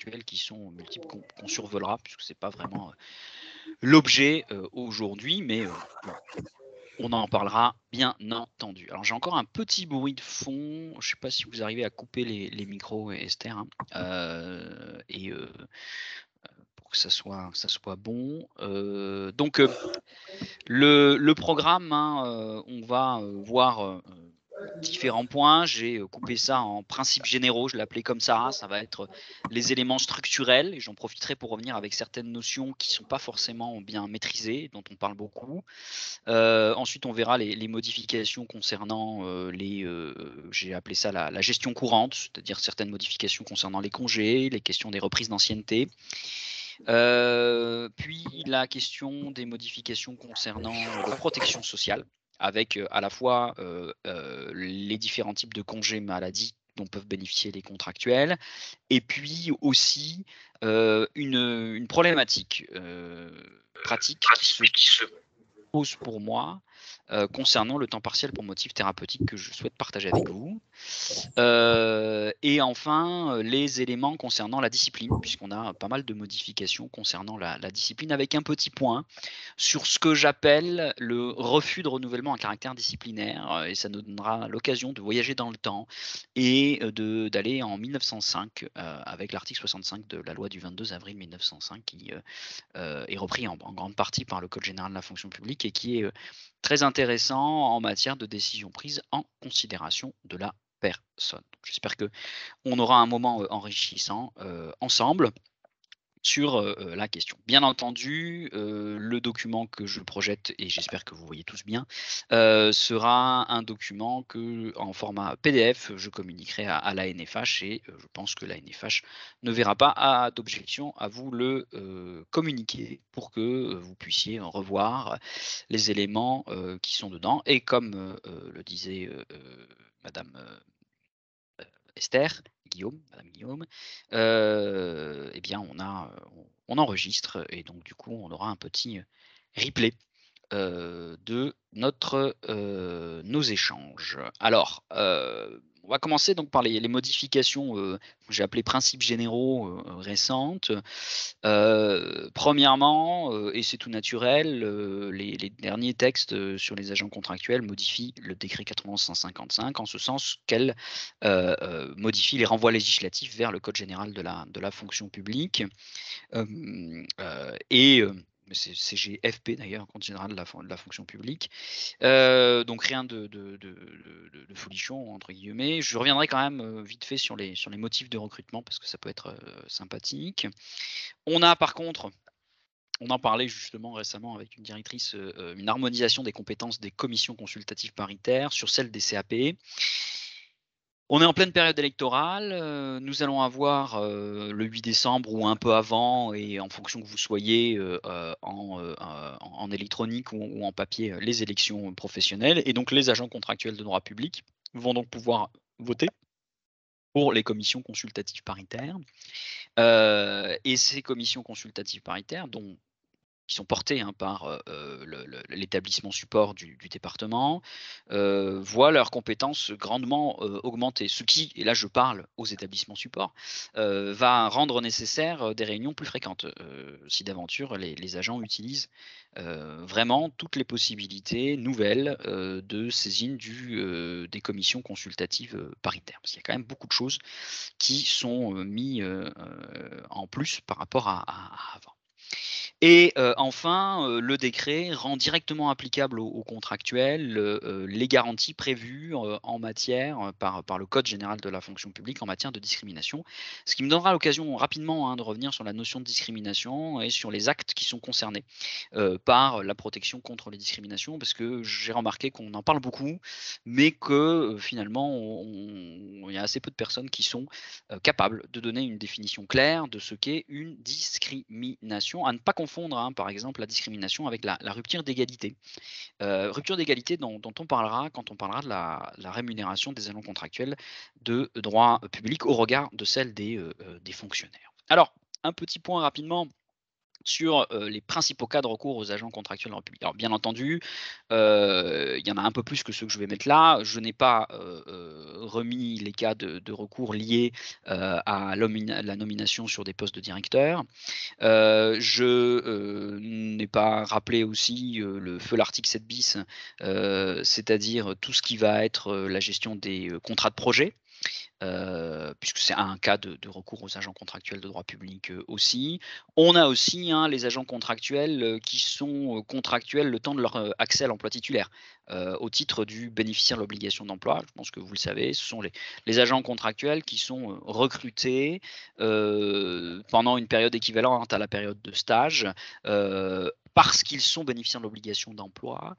contractuels qui sont multiples qu'on survolera, puisque ce n'est pas vraiment l'objet aujourd'hui, mais on en parlera bien entendu. Alors j'ai encore un petit bruit de fond, je ne sais pas si vous arrivez à couper les micros, Esther, hein, pour que ça soit bon. Donc le programme, hein, on va voir différents points. J'ai coupé ça en principes généraux, je l'ai appelé comme ça. Ça va être les éléments structurels et j'en profiterai pour revenir avec certaines notions qui ne sont pas forcément bien maîtrisées, dont on parle beaucoup. Ensuite, on verra les modifications concernant j'ai appelé ça la gestion courante, c'est-à-dire certaines modifications concernant les congés, les questions des reprises d'ancienneté. Puis la question des modifications concernant la protection sociale, avec à la fois les différents types de congés maladie dont peuvent bénéficier les contractuels, et puis aussi une problématique pratique qui se pose pour moi concernant le temps partiel pour motif thérapeutique que je souhaite partager avec vous. Et enfin, les éléments concernant la discipline, puisqu'on a pas mal de modifications concernant la discipline, avec un petit point sur ce que j'appelle le refus de renouvellement à caractère disciplinaire, et ça nous donnera l'occasion de voyager dans le temps et d'aller en 1905 avec l'article 65 de la loi du 22 avril 1905 qui est repris en grande partie par le Code général de la fonction publique et qui est très intéressant en matière de décision prise en considération de la personne. J'espère qu'on aura un moment enrichissant ensemble sur la question. Bien entendu, le document que je projette, et j'espère que vous voyez tous bien, sera un document que, en format PDF, je communiquerai à l'ANFH et je pense que l'ANFH ne verra pas d'objection à vous le communiquer pour que vous puissiez revoir les éléments qui sont dedans. Et comme le disait Madame Esther, Madame Guillaume, eh bien on enregistre et donc du coup on aura un petit replay de nos échanges. Alors, on va commencer donc par les modifications que j'ai appelées principes généraux récentes. Premièrement, et c'est tout naturel, les derniers textes sur les agents contractuels modifient le décret 91-155 en ce sens qu'elle modifie les renvois législatifs vers le Code général de la fonction publique. C'est CGFP d'ailleurs, Code général de la fonction publique. Donc rien de folichon entre guillemets. Je reviendrai quand même vite fait sur les motifs de recrutement parce que ça peut être sympathique. On a par contre, on en parlait justement récemment avec une directrice, une harmonisation des compétences des commissions consultatives paritaires sur celles des CAP. On est en pleine période électorale, nous allons avoir le 8 décembre ou un peu avant, et en fonction que vous soyez en électronique ou en papier, les élections professionnelles. Et donc les agents contractuels de droit public vont donc pouvoir voter pour les commissions consultatives paritaires. Et ces commissions consultatives paritaires, qui sont portés par l'établissement support du département, voient leurs compétences grandement augmenter. Ce qui, et là je parle aux établissements support, va rendre nécessaire des réunions plus fréquentes, si d'aventure les agents utilisent vraiment toutes les possibilités nouvelles de saisine des commissions consultatives paritaires. Parce qu'il y a quand même beaucoup de choses qui sont mis en plus par rapport à avant. Et enfin, le décret rend directement applicable aux contractuels les garanties prévues en matière par le Code général de la fonction publique en matière de discrimination. Ce qui me donnera l'occasion rapidement de revenir sur la notion de discrimination et sur les actes qui sont concernés par la protection contre les discriminations, parce que j'ai remarqué qu'on en parle beaucoup, mais que finalement, il y a assez peu de personnes qui sont capables de donner une définition claire de ce qu'est une discrimination, à ne pas confondre par exemple la discrimination avec la rupture d'égalité. Rupture d'égalité dont on parlera quand on parlera de la rémunération des agents contractuels de droit public au regard de celle des fonctionnaires. Alors, un petit point rapidement sur les principaux cas de recours aux agents contractuels de droit public. Alors bien entendu, il y en a un peu plus que ceux que je vais mettre là. Je n'ai pas remis les cas de recours liés à la nomination sur des postes de directeur. Je n'ai pas rappelé aussi le feu l'article 7 bis, c'est-à-dire tout ce qui va être la gestion des contrats de projet. Puisque c'est un cas de recours aux agents contractuels de droit public, aussi. On a aussi, hein, les agents contractuels, qui sont, contractuels le temps de leur, accès à l'emploi titulaire, au titre du bénéficiaire de l'obligation d'emploi. Je pense que vous le savez, ce sont les agents contractuels qui sont, recrutés, pendant une période équivalente à la période de stage, parce qu'ils sont bénéficiaires de l'obligation d'emploi,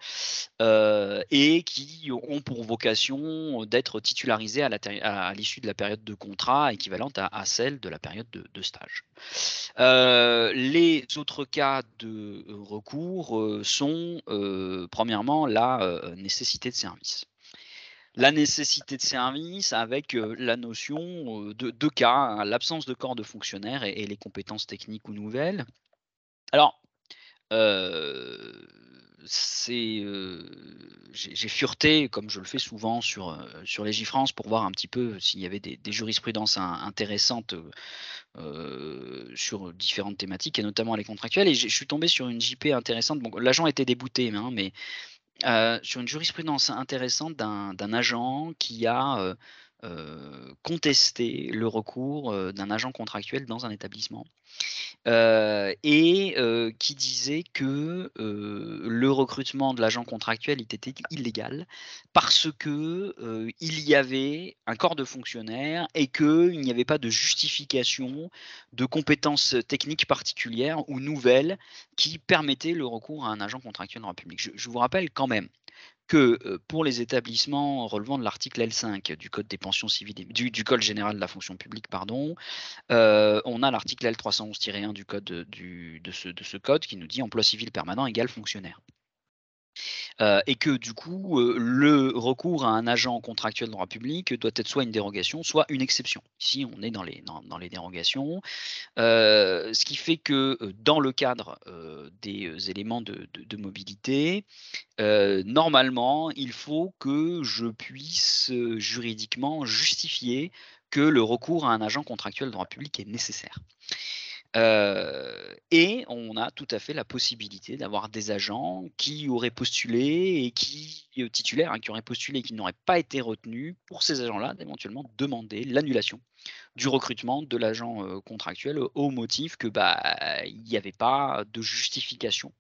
et qui ont pour vocation d'être titularisés à l'issue de la période de contrat équivalente à celle de la période de stage. Les autres cas de recours sont premièrement la nécessité de service. La nécessité de service avec la notion de deux cas, hein, l'absence de corps de fonctionnaire et les compétences techniques ou nouvelles. Alors, Heu, j'ai fureté, comme je le fais souvent sur Légifrance pour voir un petit peu s'il y avait des jurisprudences intéressantes, sur différentes thématiques et notamment les contractuels et je suis tombé sur une JP intéressante. Bon, l'agent était débouté, hein, mais sur une jurisprudence intéressante d'un agent qui a, contesté le recours, d'un agent contractuel dans un établissement. Qui disait que, le recrutement de l'agent contractuel était illégal parce que, il y avait un corps de fonctionnaires et qu'il n'y avait pas de justification de compétences techniques particulières ou nouvelles qui permettaient le recours à un agent contractuel en droit public. Je vous rappelle quand même que, pour les établissements relevant de l'article L5 du code des pensions civiles et du code général de la fonction publique, pardon, on a l'article L311-1 du code, de ce code qui nous dit: «Emploi civil permanent égale fonctionnaire». Et que du coup, le recours à un agent contractuel de droit public doit être soit une dérogation, soit une exception. Ici, on est dans les dérogations. Ce qui fait que, dans le cadre, des, éléments de mobilité, normalement, il faut que je puisse, juridiquement justifier que le recours à un agent contractuel de droit public est nécessaire. Et on a tout à fait la possibilité d'avoir des agents qui auraient postulé et qui, titulaires, hein, qui auraient postulé et qui n'auraient pas été retenus. Pour ces agents-là, d'éventuellement demander l'annulation du recrutement de l'agent, contractuel au motif que, bah, il n'y avait pas de justification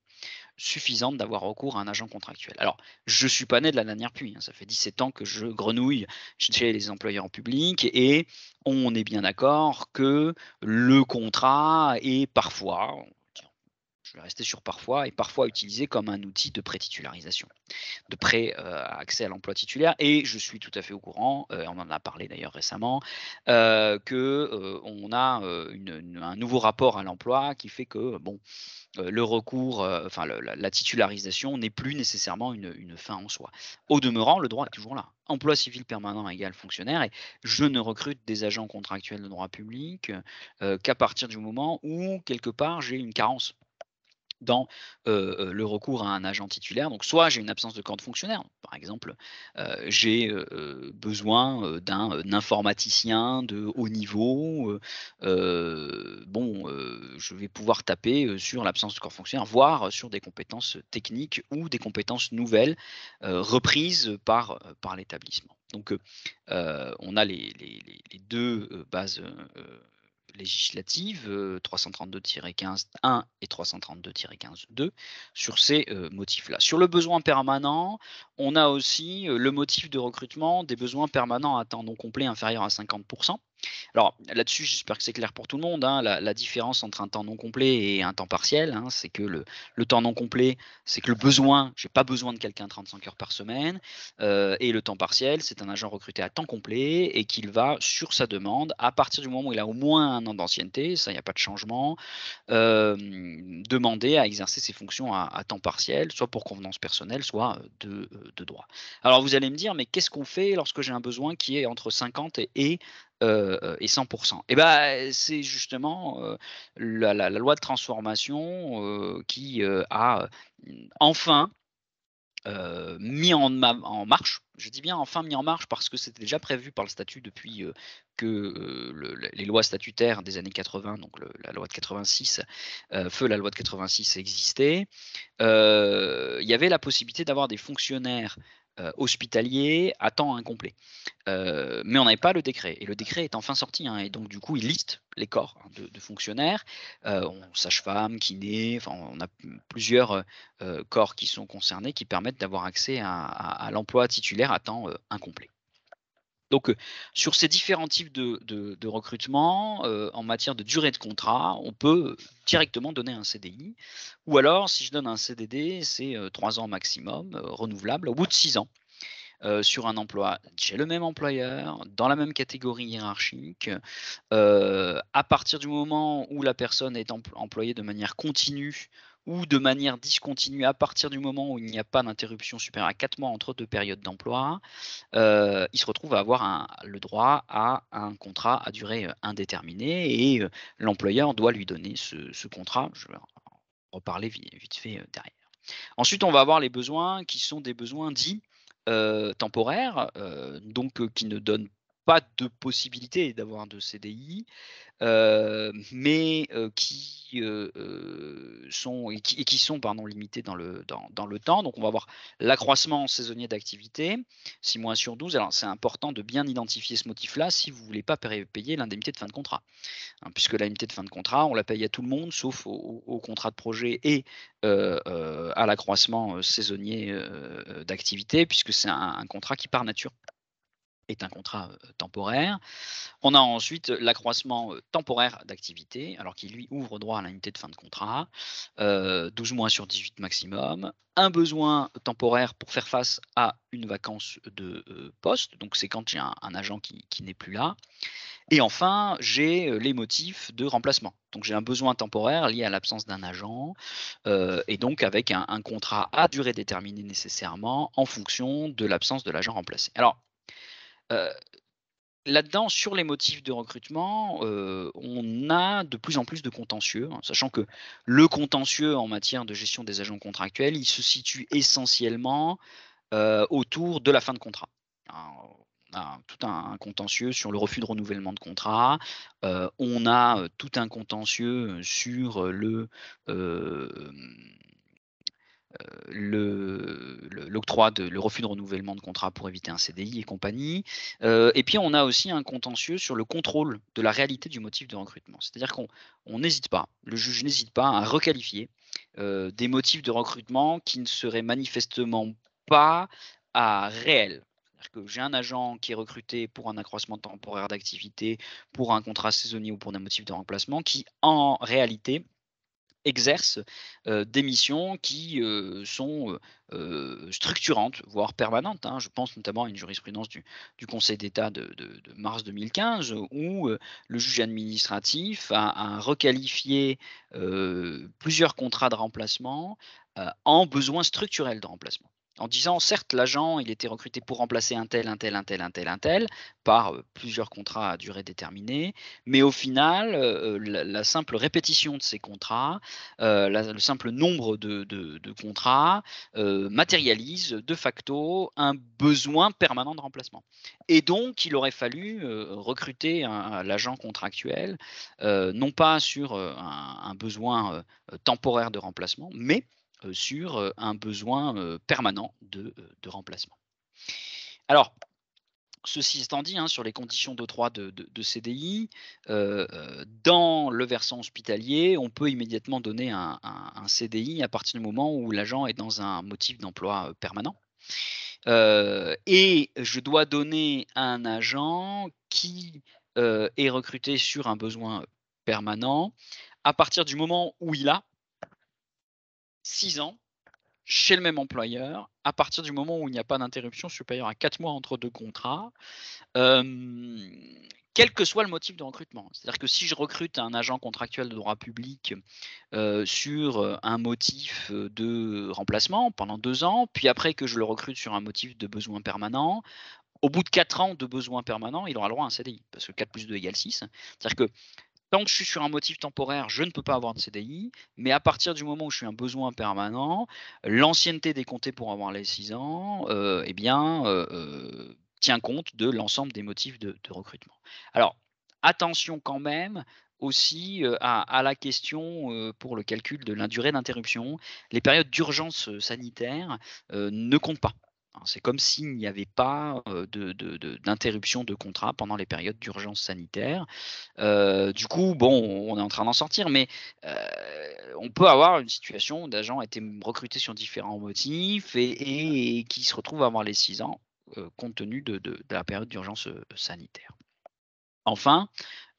suffisante d'avoir recours à un agent contractuel. Alors, je suis pas né de la dernière pluie, hein, ça fait 17 ans que je grenouille chez les employeurs publics et on est bien d'accord que le contrat est parfois, tiens, je vais rester sur parfois, est parfois utilisé comme un outil de pré-titularisation, de accès à l'emploi titulaire et je suis tout à fait au courant, on en a parlé d'ailleurs récemment, que, on a, un nouveau rapport à l'emploi qui fait que, bon, le recours, enfin la titularisation n'est plus nécessairement une fin en soi. Au demeurant, le droit est toujours là. Emploi civil permanent égale fonctionnaire et je ne recrute des agents contractuels de droit public, qu'à partir du moment où quelque part j'ai une carence dans, le recours à un agent titulaire. Donc soit j'ai une absence de corps de fonctionnaire, par exemple, j'ai, besoin, d'un, informaticien de haut niveau, je vais pouvoir taper, sur l'absence de corps fonctionnaire, voire sur des compétences techniques ou des compétences nouvelles, reprises par l'établissement. Donc, on a les 2 bases, législatives, 332-15-1 et 332-15-2 sur ces, motifs-là. Sur le besoin permanent, on a aussi, le motif de recrutement des besoins permanents à temps non complet inférieur à 50. Alors là-dessus, j'espère que c'est clair pour tout le monde, hein. La différence entre un temps non complet et un temps partiel, hein, c'est que le temps non complet, c'est que le besoin j'ai pas besoin de quelqu'un 35 heures par semaine, et le temps partiel, c'est un agent recruté à temps complet et qu'il va, sur sa demande, à partir du moment où il a au moins 1 an d'ancienneté, ça il y a pas de changement, demander à exercer ses fonctions à temps partiel, soit pour convenance personnelle, soit, de droit. Alors vous allez me dire: «Mais qu'est-ce qu'on fait lorsque j'ai un besoin qui est entre 50 et et 100 et ben, c'est justement, la loi de transformation, qui, a, enfin mis en marche. Je dis bien enfin mis en marche parce que c'était déjà prévu par le statut depuis, que, les lois statutaires des années 80, donc la loi de 86, feu la loi de 86 existait. Il y avait la possibilité d'avoir des fonctionnaires, hospitaliers à temps incomplet. Mais on n'avait pas le décret et le décret est enfin sorti, hein, et donc du coup, il liste les corps, hein, de fonctionnaires, sage-femme, kiné, enfin on a plusieurs, corps qui sont concernés qui permettent d'avoir accès à l'emploi titulaire à temps, incomplet. Donc, sur ces différents types de recrutement, en matière de durée de contrat, on peut directement donner un CDI ou alors si je donne un CDD, c'est, 3 ans maximum, renouvelable au bout de 6 ans sur un emploi chez le même employeur, dans la même catégorie hiérarchique, à partir du moment où la personne est employée de manière continue ou de manière discontinue, à partir du moment où il n'y a pas d'interruption supérieure à 4 mois entre 2 périodes d'emploi, il se retrouve à avoir le droit à un contrat à durée, indéterminée et l'employeur doit lui donner ce contrat. Je vais en reparler vite fait, derrière. Ensuite, on va avoir les besoins qui sont des besoins dits, temporaires, donc qui ne donnent pas de possibilité d'avoir de CDI, mais qui sont pardon, limités dans le temps. Donc on va avoir l'accroissement saisonnier d'activité, 6 mois sur 12. Alors c'est important de bien identifier ce motif-là si vous ne voulez pas payer l'indemnité de fin de contrat. Hein, puisque l'indemnité de fin de contrat, on la paye à tout le monde sauf au contrat de projet et à l'accroissement, saisonnier, d'activité puisque c'est un contrat qui par nature est un contrat, temporaire. On a ensuite l'accroissement, temporaire d'activité, alors qui lui ouvre droit à l'indemnité de fin de contrat, 12 mois sur 18 maximum. Un besoin temporaire pour faire face à une vacance de, poste, donc c'est quand j'ai un agent qui n'est plus là. Et enfin, j'ai, les motifs de remplacement. Donc j'ai un besoin temporaire lié à l'absence d'un agent, et donc avec un contrat à durée déterminée nécessairement en fonction de l'absence de l'agent remplacé. Alors, heu, là-dedans, sur les motifs de recrutement, on a de plus en plus de contentieux, hein, sachant que le contentieux en matière de gestion des agents contractuels, il se situe essentiellement, autour de la fin de contrat. Hein, on a tout un contentieux sur le refus de renouvellement de contrat, on a, tout un contentieux, sur l'octroi de le refus de renouvellement de contrat pour éviter un CDI et compagnie. Et puis on a aussi un contentieux sur le contrôle de la réalité du motif de recrutement. C'est-à-dire qu'on n'hésite pas, le juge n'hésite pas à requalifier, des motifs de recrutement qui ne seraient manifestement pas réels. C'est-à-dire que j'ai un agent qui est recruté pour un accroissement temporaire d'activité, pour un contrat saisonnier ou pour des motifs de remplacement qui, en réalité, exerce, des missions qui, sont, structurantes, voire permanentes, hein. Je pense notamment à une jurisprudence du Conseil d'État de mars 2015 où, le juge administratif a requalifié, plusieurs contrats de remplacement, en besoins structurels de remplacement. En disant: «Certes, l'agent, il était recruté pour remplacer un tel, un tel, un tel, un tel, un tel, par, plusieurs contrats à durée déterminée, mais au final, la simple répétition de ces contrats, le simple nombre de contrats, matérialise de facto un besoin permanent de remplacement. Et donc il aurait fallu, recruter l'agent contractuel, non pas sur, un besoin, temporaire de remplacement, mais, sur, un besoin, permanent de remplacement. Alors, ceci étant dit, hein, sur les conditions d'octroi de CDI, dans le versant hospitalier, on peut immédiatement donner un CDI à partir du moment où l'agent est dans un motif d'emploi, permanent. Et je dois donner un agent qui, est recruté sur un besoin permanent à partir du moment où il a 6 ans chez le même employeur, à partir du moment où il n'y a pas d'interruption supérieure à 4 mois entre 2 contrats. Hem, Quel que soit le motif de recrutement. C'est-à-dire que si je recrute un agent contractuel de droit public, sur, un motif, de remplacement pendant 2 ans, puis après que je le recrute sur un motif de besoin permanent, au bout de 4 ans de besoin permanent, il aura le droit à un CDI, parce que 4 plus 2 égale 6. C'est-à-dire que tant que je suis sur un motif temporaire, je ne peux pas avoir de CDI, mais à partir du moment où je suis un besoin permanent, l'ancienneté décomptée pour avoir les 6 ans, tient compte de l'ensemble des motifs de recrutement. Alors, attention quand même aussi à la question pour le calcul de la durée d'interruption. Les périodes d'urgence sanitaire ne comptent pas. C'est comme s'il n'y avait pas d'interruption de contrat pendant les périodes d'urgence sanitaire. Du coup, bon, on est en train d'en sortir, mais on peut avoir une situation où d'agents ont été recrutés sur différents motifs et qui se retrouvent à avoir les 6 ans, compte tenu de la période d'urgence sanitaire. Enfin,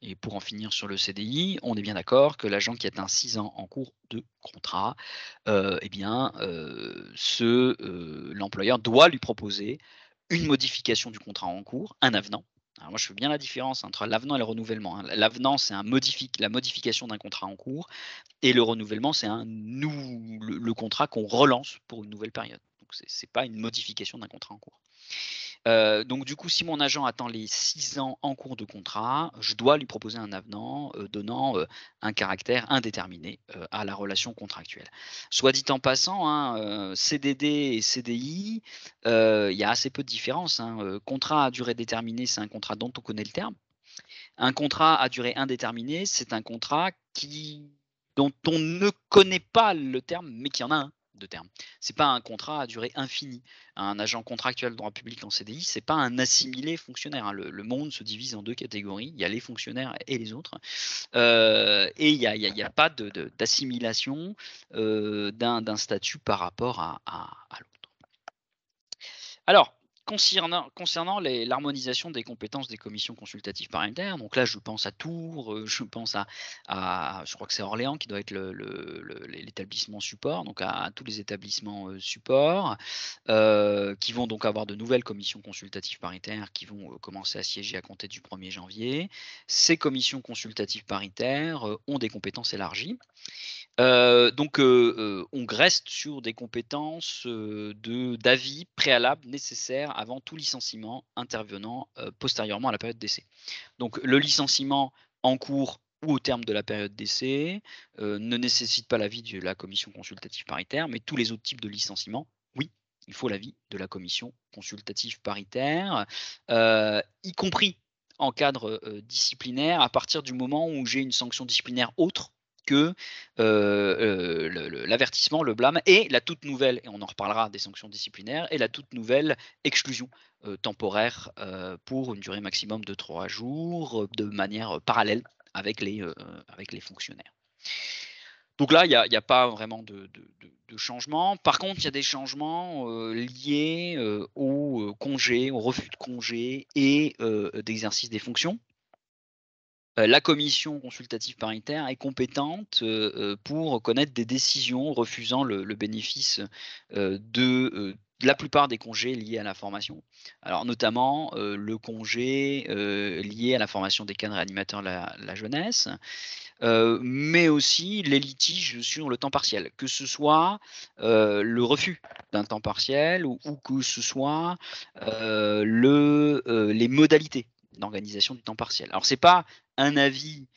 et pour en finir sur le CDI, on est bien d'accord que l'agent qui atteint 6 ans en cours de contrat, l'employeur doit lui proposer une modification du contrat en cours, un avenant. Alors moi, je fais bien la différence entre l'avenant et le renouvellement, hein. L'avenant, c'est la modification d'un contrat en cours, et le renouvellement, c'est le contrat qu'on relance pour une nouvelle période. Donc c'est pas une modification d'un contrat en cours. Donc du coup, si mon agent attend les 6 ans en cours de contrat, je dois lui proposer un avenant, donnant, un caractère indéterminé, à la relation contractuelle. Soit dit en passant, hein, CDD et CDI, il y a assez peu de différence, hein. Contrat à durée déterminée, c'est un contrat dont on connaît le terme. Un contrat à durée indéterminée, c'est un contrat dont on ne connaît pas le terme, mais qui en a un de terme. C'est pas un contrat à durée infinie. Un agent contractuel de droit public en CDI, c'est pas un assimilé fonctionnaire, hein. Le monde se divise en 2 catégories. Il y a les fonctionnaires et les autres. Et il y a pas d'assimilation d'un statut par rapport à l'autre. Alors, concernant l'harmonisation des compétences des commissions consultatives paritaires, donc là, je pense à Tours, je pense je crois que c'est Orléans qui doit être l'établissement support, donc à tous les établissements supports, qui vont donc avoir de nouvelles commissions consultatives paritaires qui vont commencer à siéger à compter du 1er janvier. Ces commissions consultatives paritaires ont des compétences élargies. On reste sur des compétences d'avis préalables nécessaires avant tout licenciement intervenant postérieurement à la période d'essai. Donc le licenciement en cours ou au terme de la période d'essai ne nécessite pas l'avis de la commission consultative paritaire, mais tous les autres types de licenciements, oui, il faut l'avis de la commission consultative paritaire, y compris en cadre disciplinaire, à partir du moment où j'ai une sanction disciplinaire autre que l'avertissement, le blâme et la toute nouvelle, et on en reparlera des sanctions disciplinaires, et la toute nouvelle exclusion temporaire pour une durée maximum de 3 jours, de manière parallèle avec les fonctionnaires. Donc là, il y a pas vraiment de changement. Par contre, il y a des changements liés au congé, au refus de congé et d'exercice des fonctions. La commission consultative paritaire est compétente pour connaître des décisions refusant le bénéfice de la plupart des congés liés à la formation. Alors notamment le congé lié à la formation des cadres et animateurs de la jeunesse, mais aussi les litiges sur le temps partiel, que ce soit le refus d'un temps partiel ou que ce soit les modalités d'organisation du temps partiel. Alors c'est pas un avis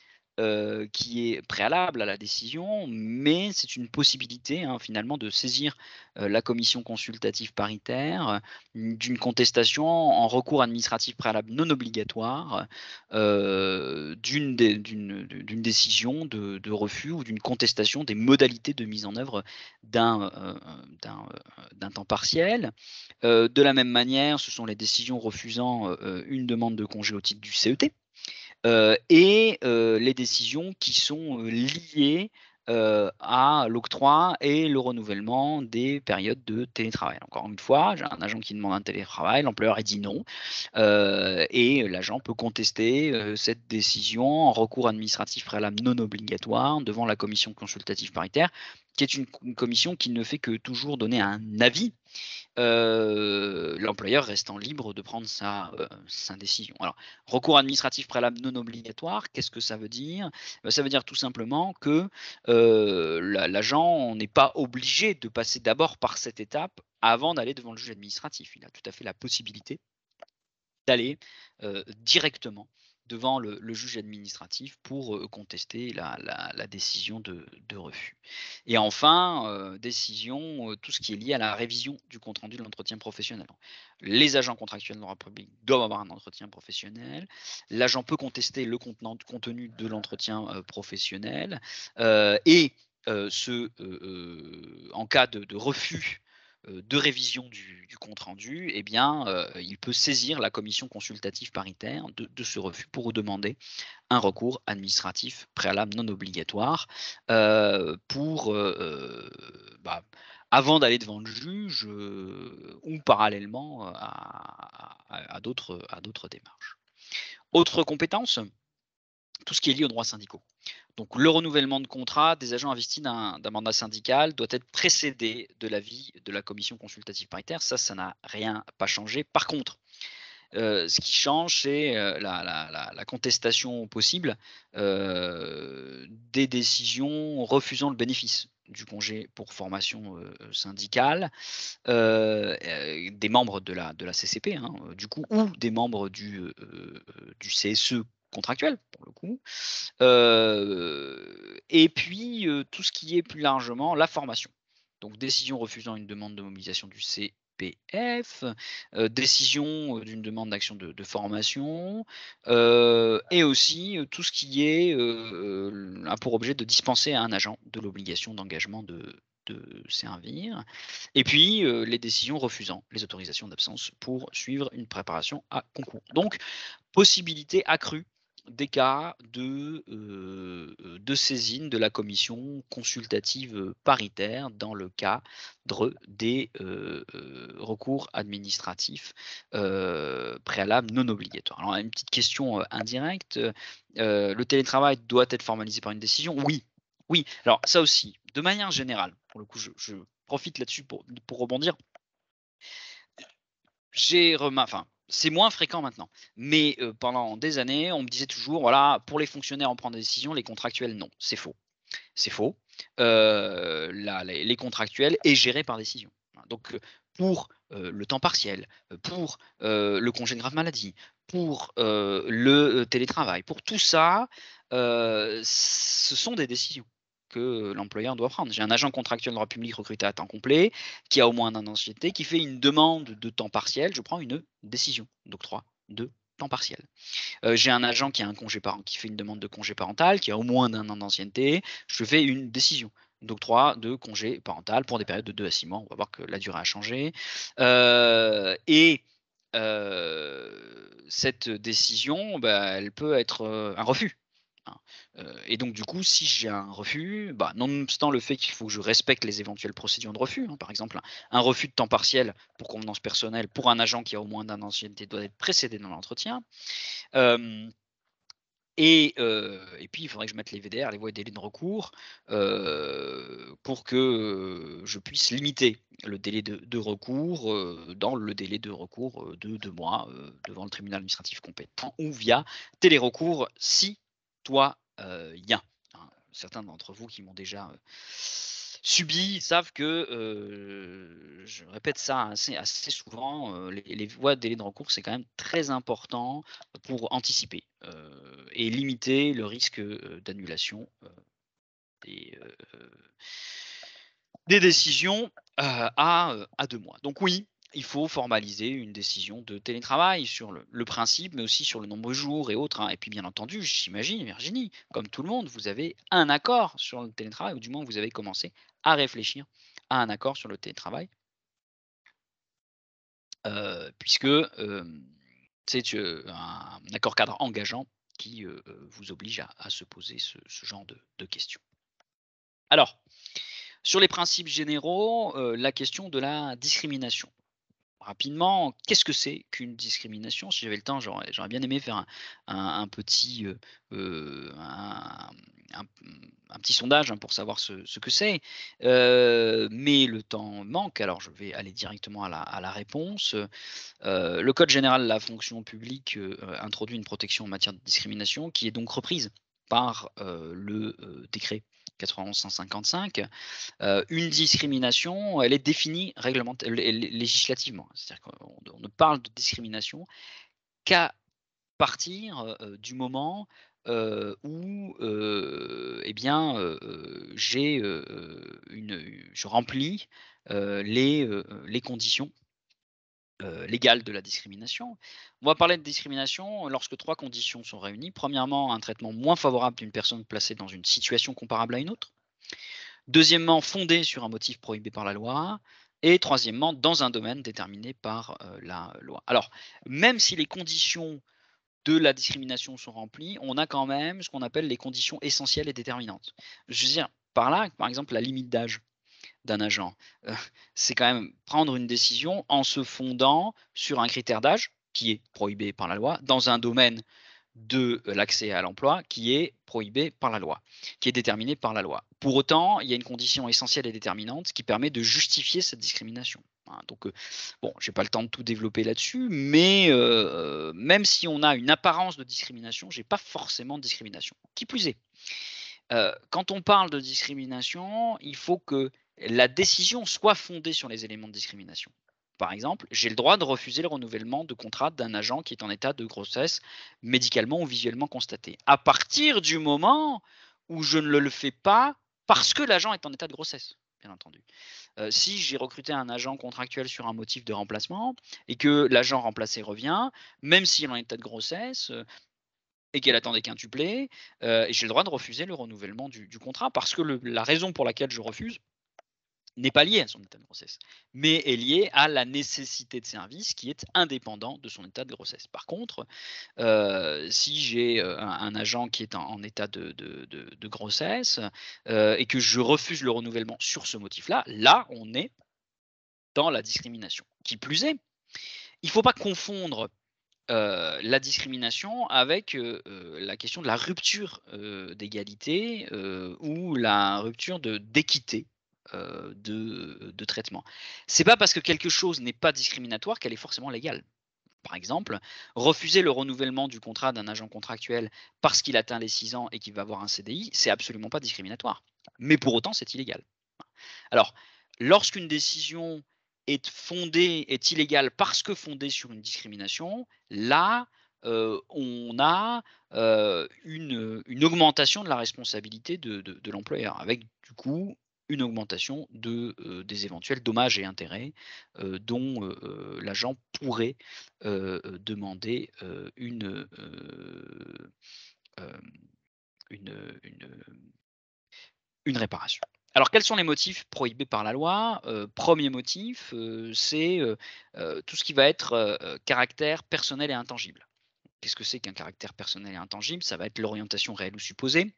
qui est préalable à la décision, mais c'est une possibilité, hein, finalement, de saisir la commission consultative paritaire d'une contestation en recours administratif préalable non obligatoire d'une décision de refus ou d'une contestation des modalités de mise en œuvre d'un temps partiel. De la même manière, ce sont les décisions refusant une demande de congé au titre du CET. Et les décisions qui sont liées à l'octroi et le renouvellement des périodes de télétravail. Encore une fois, j'ai un agent qui demande un télétravail, l'employeur a dit non, et l'agent peut contester cette décision en recours administratif préalable non obligatoire devant la commission consultative paritaire, qui est une commission qui ne fait que toujours donner un avis, l'employeur restant libre de prendre sa décision. Alors, recours administratif préalable non obligatoire, qu'est-ce que ça veut dire? Ça veut dire tout simplement que l'agent n'est pas obligé de passer d'abord par cette étape avant d'aller devant le juge administratif. Il a tout à fait la possibilité d'aller directement devant le juge administratif pour contester la décision de refus. Et enfin, décision, tout ce qui est lié à la révision du compte-rendu de l'entretien professionnel. Les agents contractuels de droit public doivent avoir un entretien professionnel. L'agent peut contester le contenu de l'entretien professionnel et en cas de refus de révision du compte rendu, eh bien, il peut saisir la commission consultative paritaire de ce refus pour demander un recours administratif préalable non obligatoire pour, bah, avant d'aller devant le juge ou parallèlement à d'autres démarches. Autre compétence, tout ce qui est lié aux droits syndicaux. Donc le renouvellement de contrat des agents investis d'un mandat syndical doit être précédé de l'avis de la commission consultative paritaire. Ça n'a rien pas changé. Par contre, ce qui change, c'est la contestation possible des décisions refusant le bénéfice du congé pour formation syndicale des membres de la CCP, hein, du coup, ou des membres du CSE contractuel, pour le coup. Et puis, tout ce qui est plus largement la formation. Donc décision refusant une demande de mobilisation du CPF, décision, d'une demande d'action de formation, et aussi, tout ce qui est, a pour objet de dispenser à un agent de l'obligation d'engagement de servir. Et puis, les décisions refusant les autorisations d'absence pour suivre une préparation à concours. Donc, possibilité accrue des cas de saisine de la commission consultative paritaire dans le cadre des recours administratifs préalables non obligatoires. Alors, une petite question indirecte, le télétravail doit être formalisé par une décision? Oui, oui. Alors ça aussi, de manière générale, pour le coup, je profite là-dessus pour rebondir. Enfin, c'est moins fréquent maintenant, mais pendant des années, on me disait toujours, voilà, pour les fonctionnaires, on prend des décisions, les contractuels, non. C'est faux. C'est faux. Les contractuels est géré par décision. Donc, pour le temps partiel, pour le congé de grave maladie, pour le télétravail, pour tout ça, ce sont des décisions que l'employeur doit prendre. J'ai un agent contractuel de droit public recruté à temps complet, qui a au moins un an d'ancienneté, qui fait une demande de temps partiel, je prends une décision d'octroi de temps partiel. J'ai un agent qui a un qui fait une demande de congé parental, qui a au moins un an d'ancienneté, je fais une décision d'octroi de congé parental pour des périodes de 2 à 6 mois. On va voir que la durée a changé. Et cette décision, bah, elle peut être un refus, hein. Et donc du coup, si j'ai un refus, bah, nonobstant le fait qu'il faut que je respecte les éventuelles procédures de refus, hein, par exemple, un refus de temps partiel pour convenance personnelle pour un agent qui a au moins d'un d'ancienneté doit être précédé dans l'entretien. Et puis il faudrait que je mette les VDR, les voies et délais de recours, pour que, je puisse limiter le délai de recours, dans le délai de recours, de 2 mois, devant le tribunal administratif compétent ou via télérecours citoyen. Hein. Certains d'entre vous qui m'ont déjà, subi savent que, je répète ça assez souvent, les voies de délai de recours, c'est quand même très important pour anticiper, et limiter le risque, d'annulation, des, des décisions, à 2 mois. Donc oui, il faut formaliser une décision de télétravail sur le principe, mais aussi sur le nombre de jours et autres, hein. Et puis bien entendu, j'imagine Virginie, comme tout le monde, vous avez un accord sur le télétravail ou du moins vous avez commencé à réfléchir à un accord sur le télétravail, puisque, c'est, un accord cadre engageant qui, vous oblige à se poser ce genre de questions. Alors, sur les principes généraux, la question de la discrimination. Rapidement, qu'est-ce que c'est qu'une discrimination? Si j'avais le temps, j'aurais bien aimé faire un petit, un un petit sondage, hein, pour savoir ce que c'est, mais le temps manque, alors je vais aller directement à la réponse. Le code général de la fonction publique, introduit une protection en matière de discrimination qui est donc reprise par, le, décret 91/155. Une discrimination, elle est définie législativement. C'est-à-dire qu'on ne parle de discrimination qu'à partir, du moment, où, eh bien, je remplis, les conditions, légales de la discrimination. On va parler de discrimination lorsque 3 conditions sont réunies. Premièrement, un traitement moins favorable d'une personne placée dans une situation comparable à une autre. Deuxièmement, fondé sur un motif prohibé par la loi. Et troisièmement, dans un domaine déterminé par, la loi. Alors, même si les conditions de la discrimination sont remplies, on a quand même ce qu'on appelle les conditions essentielles et déterminantes. Je veux dire par là, par exemple, la limite d'âge d'un agent, heu, c'est quand même prendre une décision en se fondant sur un critère d'âge qui est prohibé par la loi, dans un domaine de l'accès à l'emploi qui est prohibé par la loi, qui est déterminé par la loi. Pour autant, il y a une condition essentielle et déterminante qui permet de justifier cette discrimination. Hein, donc, bon, j'ai pas le temps de tout développer là-dessus, mais même si on a une apparence de discrimination, j'ai pas forcément de discrimination. Qui plus est, quand on parle de discrimination, il faut que la décision soit fondée sur les éléments de discrimination. Par exemple, j'ai le droit de refuser le renouvellement de contrat d'un agent qui est en état de grossesse médicalement ou visuellement constaté. À partir du moment où je ne le fais pas parce que l'agent est en état de grossesse, bien entendu. Si j'ai recruté un agent contractuel sur un motif de remplacement et que l'agent remplacé revient, même s'il est en état de grossesse, et qu'elle attendait quintuplé, et j'ai le droit de refuser le renouvellement du contrat parce que la raison pour laquelle je refuse n'est pas liée à son état de grossesse, mais est liée à la nécessité de service qui est indépendant de son état de grossesse. Par contre, si j'ai, un agent qui est en état de grossesse, et que je refuse le renouvellement sur ce motif-là, là, on est dans la discrimination. Qui plus est, il ne faut pas confondre la discrimination avec, la question de la rupture, d'égalité, ou la rupture d'équité, de traitement. C'est pas parce que quelque chose n'est pas discriminatoire qu'elle est forcément légale. Par exemple, refuser le renouvellement du contrat d'un agent contractuel parce qu'il atteint les 6 ans et qu'il va avoir un CDI, c'est absolument pas discriminatoire. Mais pour autant, c'est illégal. Alors, lorsqu'une décision est illégale parce que fondée sur une discrimination, là, on a, une augmentation de la responsabilité de l'employeur avec du coup une augmentation des éventuels dommages et intérêts, dont, l'agent pourrait, demander, hem, une réparation. Alors quels sont les motifs prohibés par la loi? 1 motif, c'est, tout ce qui va être, caractère personnel et intangible. Qu'est-ce que c'est qu'un caractère personnel et intangible? Ça va être l'orientation réelle ou supposée,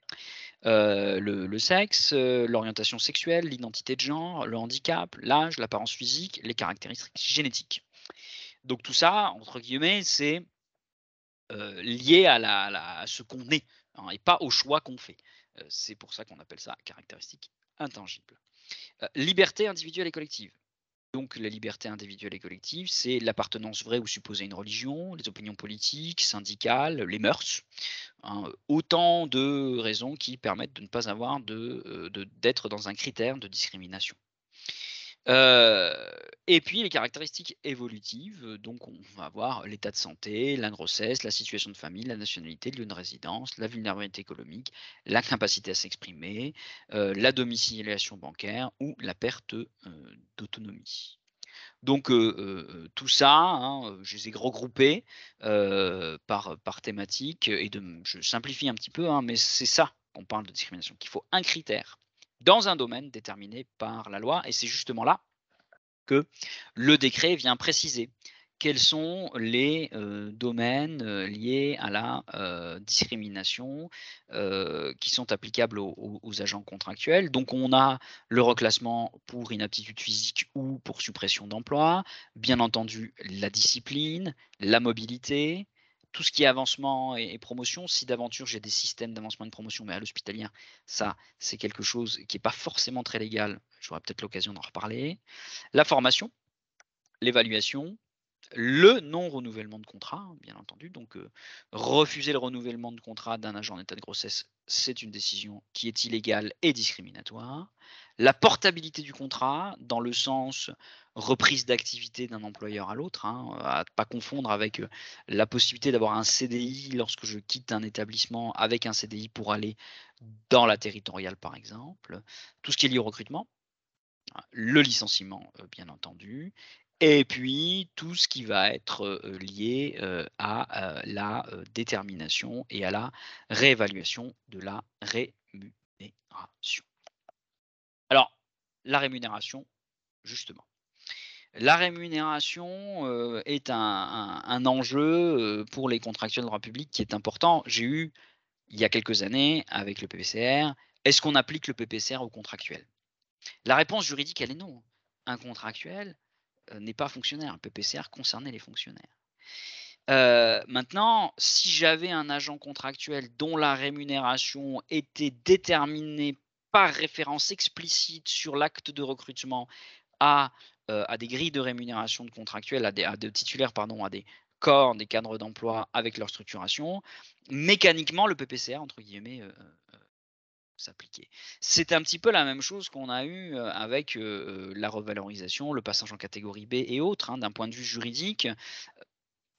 le sexe, l'orientation sexuelle, l'identité de genre, le handicap, l'âge, l'apparence physique, les caractéristiques génétiques. Donc tout ça, entre guillemets, c'est, lié à ce qu'on est, hein, et pas au choix qu'on fait. C'est pour ça qu'on appelle ça caractéristique intangible. Liberté individuelle et collective. Donc la liberté individuelle et collective, c'est l'appartenance vraie ou supposée à une religion, les opinions politiques, syndicales, les mœurs, hein, autant de raisons qui permettent de ne pas avoir d'être dans un critère de discrimination. Heu et puis les caractéristiques évolutives, donc on va avoir l'état de santé, la grossesse, la situation de famille, la nationalité, le lieu de résidence, la vulnérabilité économique, l'incapacité à s'exprimer, la domiciliation bancaire ou la perte, d'autonomie. Donc tout ça, hein, je les ai regroupés, par thématique et je simplifie un petit peu, hein, mais c'est ça qu'on parle de discrimination, qu'il faut un critère dans un domaine déterminé par la loi et c'est justement là que le décret vient préciser quels sont les, domaines, liés à la, discrimination, qui sont applicables aux agents contractuels. Donc on a le reclassement pour inaptitude physique ou pour suppression d'emploi, bien entendu la discipline, la mobilité, tout ce qui est avancement et promotion. Si d'aventure j'ai des systèmes d'avancement et de promotion, mais à l'hospitalière, ça, c'est quelque chose qui est pas forcément très légal, j'aurai peut-être l'occasion d'en reparler. La formation, l'évaluation, le non-renouvellement de contrat, hein, bien entendu, donc refuser le renouvellement de contrat d'un agent en état de grossesse c'est une décision qui est illégale et discriminatoire. La portabilité du contrat, dans le sens reprise d'activité d'un employeur à l'autre, hein, à ne pas confondre avec la possibilité d'avoir un CDI lorsque je quitte un établissement avec un CDI pour aller dans la territoriale, par exemple. Tout ce qui est lié au recrutement, le licenciement, bien entendu, et puis tout ce qui va être lié à la détermination et à la réévaluation de la rémunération. Alors, la rémunération, justement. La rémunération est un enjeu pour les contractuels de droit public qui est important. J'ai eu, il y a quelques années, avec le PPCR, est-ce qu'on applique le PPCR aux contractuels? La réponse juridique, elle est non. Un contractuel n'est pas fonctionnaire. Le PPCR concernait les fonctionnaires. Maintenant, si j'avais un agent contractuel dont la rémunération était déterminée par référence explicite sur l'acte de recrutement à des grilles de rémunération de contractuels, à des titulaires, pardon, à des corps, des cadres d'emploi avec leur structuration, mécaniquement, le PPCR, entre guillemets, s'appliquer. C'est un petit peu la même chose qu'on a eu avec la revalorisation, le passage en catégorie B et autres, hein, d'un point de vue juridique.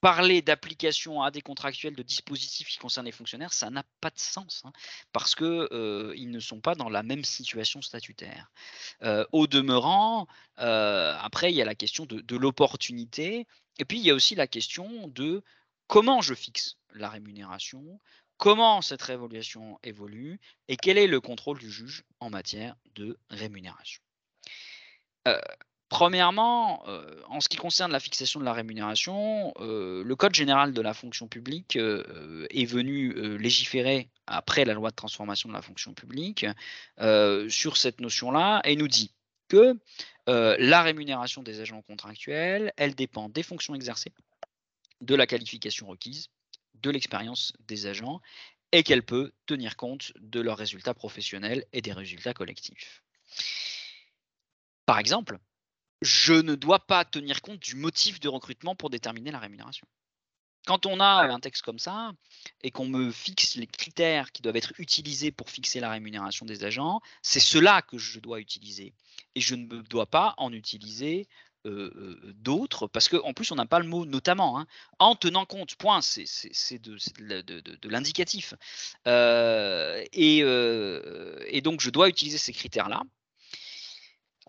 Parler d'application à des contractuels de dispositifs qui concernent les fonctionnaires, ça n'a pas de sens, hein, parce que ils ne sont pas dans la même situation statutaire. Au demeurant, après, il y a la question de l'opportunité, et puis il y a aussi la question de comment je fixe la rémunération, comment cette réévaluation évolue, et quel est le contrôle du juge en matière de rémunération. Heu, Premièrement, en ce qui concerne la fixation de la rémunération, le code général de la fonction publique, est venu, légiférer après la loi de transformation de la fonction publique, sur cette notion-là et nous dit que, la rémunération des agents contractuels, elle dépend des fonctions exercées, de la qualification requise, de l'expérience des agents et qu'elle peut tenir compte de leurs résultats professionnels et des résultats collectifs. Par exemple, je ne dois pas tenir compte du motif de recrutement pour déterminer la rémunération. Quand on a un texte comme ça et qu'on me fixe les critères qui doivent être utilisés pour fixer la rémunération des agents, c'est cela que je dois utiliser et je ne dois pas en utiliser, d'autres parce qu'en plus on n'a pas le mot «notamment», hein. En tenant compte, point, c'est de l'indicatif, et donc je dois utiliser ces critères-là.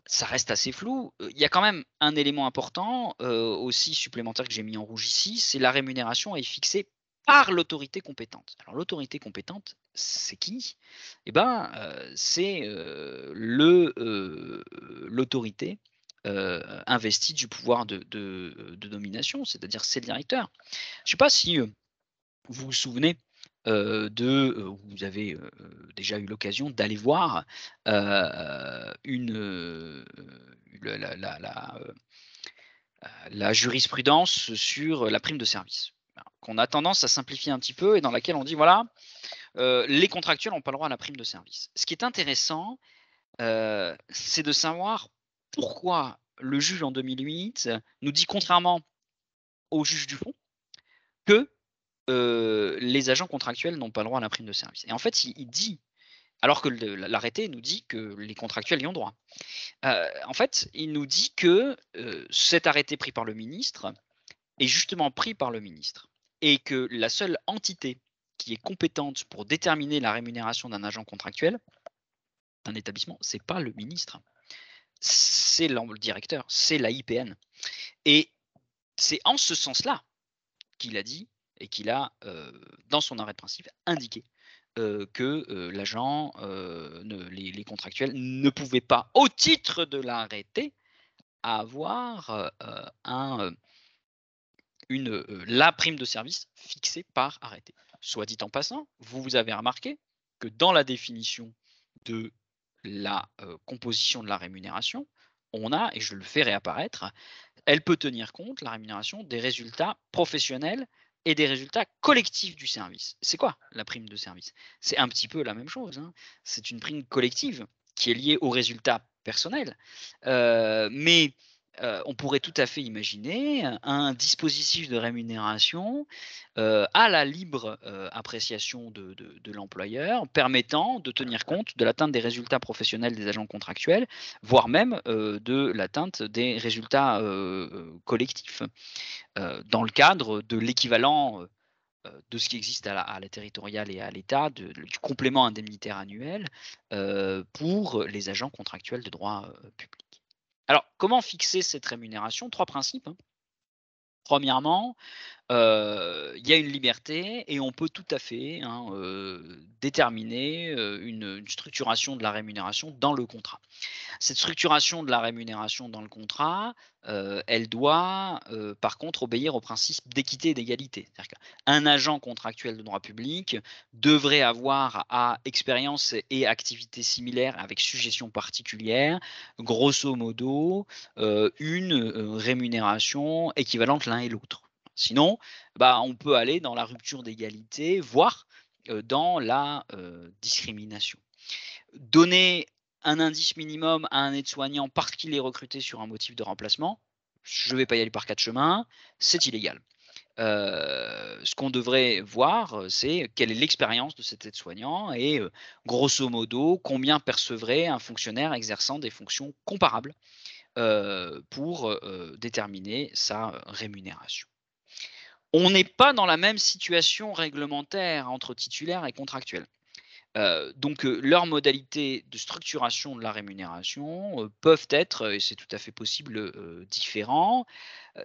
Ça reste assez flou. Il y a quand même un élément important, aussi supplémentaire que j'ai mis en rouge ici, c'est la rémunération est fixée par l'autorité compétente. Alors l'autorité compétente, c'est qui? Eh ben, c'est, l'autorité, investie du pouvoir de nomination, c'est-à-dire c'est le directeur. Je ne sais pas si, vous vous souvenez, vous avez, déjà eu l'occasion d'aller voir, une, la jurisprudence sur la prime de service. Alors, qu'on a tendance à simplifier un petit peu et dans laquelle on dit voilà, les contractuels n'ont pas le droit à la prime de service. Ce qui est intéressant, c'est de savoir pourquoi le juge en 2008 nous dit contrairement au juge du fond que les agents contractuels n'ont pas le droit à la prime de service. Et en fait, il dit, alors que l'arrêté nous dit que les contractuels y ont droit. En fait, il nous dit que cet arrêté pris par le ministre est justement pris par le ministre et que la seule entité qui est compétente pour déterminer la rémunération d'un agent contractuel d'un établissement, c'est pas le ministre, c'est le directeur, c'est la IPN. Et c'est en ce sens-là qu'il a dit et qu'il a, dans son arrêt de principe, indiqué que l'agent, les contractuels ne pouvaient pas, au titre de l'arrêté, avoir la prime de service fixée par arrêté. Soit dit en passant, vous avez remarqué que dans la définition de la composition de la rémunération, on a, et je le fais réapparaître, elle peut tenir compte, la rémunération, des résultats professionnels et des résultats collectifs du service. C'est quoi la prime de service? C'est un petit peu la même chose, hein. C'est une prime collective qui est liée aux résultats personnels, mais on pourrait tout à fait imaginer un dispositif de rémunération à la libre appréciation de l'employeur, permettant de tenir compte de l'atteinte des résultats professionnels des agents contractuels, voire même de l'atteinte des résultats collectifs, dans le cadre de l'équivalent de ce qui existe à la territoriale et à l'État, du complément indemnitaire annuel pour les agents contractuels de droit public. Alors, comment fixer cette rémunération? 3 principes, hein. Premièrement, il y a une liberté et on peut tout à fait, hein, déterminer, une structuration de la rémunération dans le contrat. Cette structuration de la rémunération dans le contrat, elle doit, par contre obéir au principe d'équité et d'égalité. C'est-à-dire qu'un agent contractuel de droit public devrait avoir à expérience et activités similaires avec sujétion particulière, grosso modo, une, rémunération équivalente l'un et l'autre. Sinon, bah, on peut aller dans la rupture d'égalité, voire, dans la, discrimination. Donner un indice minimum à un aide-soignant parce qu'il est recruté sur un motif de remplacement, je ne vais pas y aller par 4 chemins, c'est illégal. Ce qu'on devrait voir, c'est quelle est l'expérience de cet aide-soignant et grosso modo, combien percevrait un fonctionnaire exerçant des fonctions comparables, pour, déterminer sa rémunération. On n'est pas dans la même situation réglementaire entre titulaires et contractuels. Donc, leurs modalités de structuration de la rémunération, peuvent être, et c'est tout à fait possible, différents.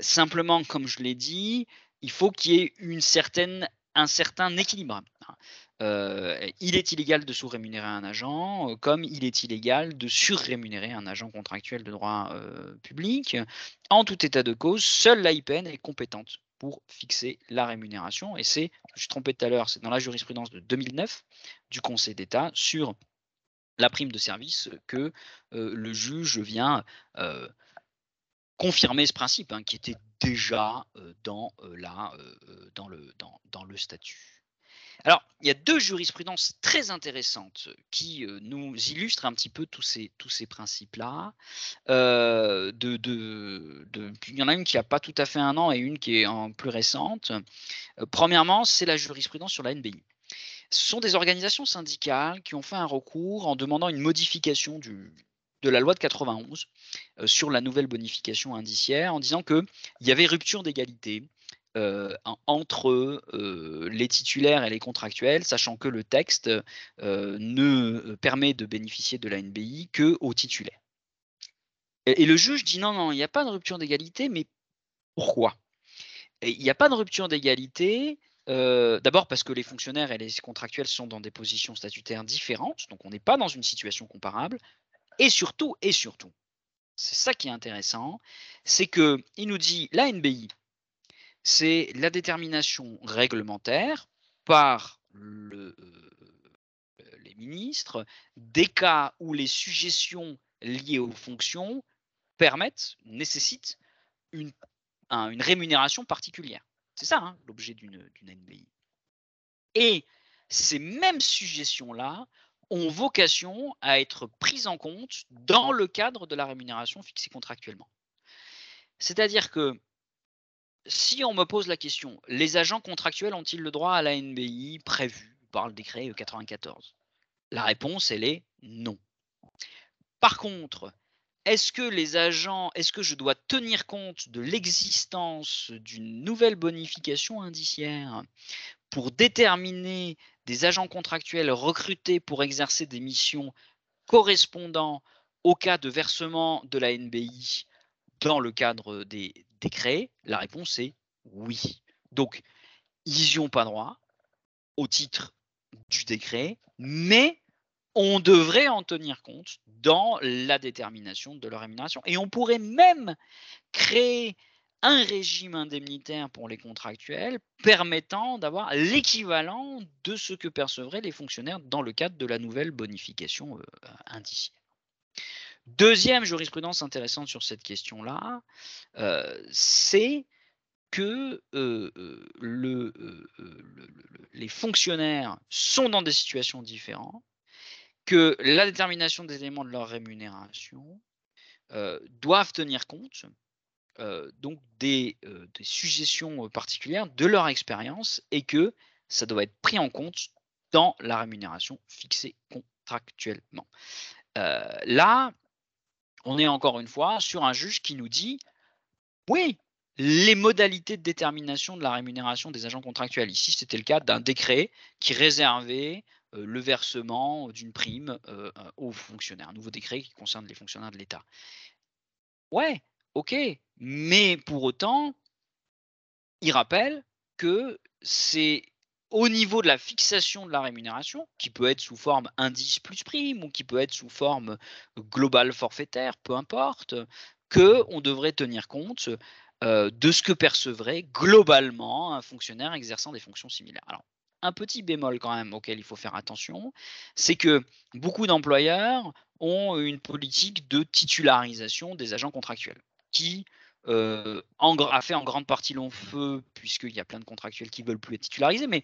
Simplement, comme je l'ai dit, il faut qu'il y ait un certain équilibre, hein. Il est illégal de sous-rémunérer un agent, comme il est illégal de surrémunérer un agent contractuel de droit, public. En tout état de cause, seule l'AIPN est compétente pour fixer la rémunération et c'est, je me suis trompé tout à l'heure, c'est dans la jurisprudence de 2009 du Conseil d'État sur la prime de service que, le juge vient, confirmer ce principe, hein, qui était déjà, dans le statut. Alors, il y a 2 jurisprudences très intéressantes qui, nous illustrent un petit peu tous ces principes-là. Il y en a une qui a pas tout à fait 1 an et une qui est en plus récente. Premièrement, c'est la jurisprudence sur la NBI. Ce sont des organisations syndicales qui ont fait un recours en demandant une modification de la loi de 91 sur la nouvelle bonification indiciaire, en disant qu'il y avait rupture d'égalité entre les titulaires et les contractuels, sachant que le texte ne permet de bénéficier de la NBI qu'aux titulaires. Et le juge dit non, non, il n'y a pas de rupture d'égalité, mais pourquoi? Et il n'y a pas de rupture d'égalité, d'abord parce que les fonctionnaires et les contractuels sont dans des positions statutaires différentes, donc on n'est pas dans une situation comparable. Et surtout, c'est ça qui est intéressant, c'est qu'il nous dit la NBI, c'est la détermination réglementaire par les ministres des cas où les sujétions liées aux fonctions nécessitent une rémunération particulière. C'est ça, hein, l'objet d'une NBI. Et ces mêmes suggestions-là ont vocation à être prises en compte dans le cadre de la rémunération fixée contractuellement. C'est-à-dire que si on me pose la question, les agents contractuels ont-ils le droit à la NBI prévue par le décret 94? La réponse, elle est non. Par contre, est-ce que je dois tenir compte de l'existence d'une nouvelle bonification indiciaire pour déterminer des agents contractuels recrutés pour exercer des missions correspondant au cas de versement de la NBI dans le cadre des décrets? La réponse est oui. Donc, ils n'y ont pas droit au titre du décret, mais on devrait en tenir compte dans la détermination de leur rémunération. Et on pourrait même créer un régime indemnitaire pour les contractuels permettant d'avoir l'équivalent de ce que percevraient les fonctionnaires dans le cadre de la nouvelle bonification indiciaire. Deuxième jurisprudence intéressante sur cette question-là, c'est que les fonctionnaires sont dans des situations différentes, que la détermination des éléments de leur rémunération doivent tenir compte donc des suggestions particulières de leur expérience et que ça doit être pris en compte dans la rémunération fixée contractuellement. Là, on est encore une fois sur un juge qui nous dit oui, les modalités de détermination de la rémunération des agents contractuels. Ici, c'était le cas d'un décret qui réservait le versement d'une prime aux fonctionnaires, un nouveau décret qui concerne les fonctionnaires de l'État. Ouais, ok, mais pour autant, il rappelle que c'est au niveau de la fixation de la rémunération, qui peut être sous forme indice plus prime ou qui peut être sous forme globale forfaitaire, peu importe, qu'on devrait tenir compte de ce que percevrait globalement un fonctionnaire exerçant des fonctions similaires. Alors, un petit bémol quand même auquel il faut faire attention, c'est que beaucoup d'employeurs ont une politique de titularisation des agents contractuels qui a fait en grande partie long feu, puisqu'il y a plein de contractuels qui ne veulent plus être titularisés. Mais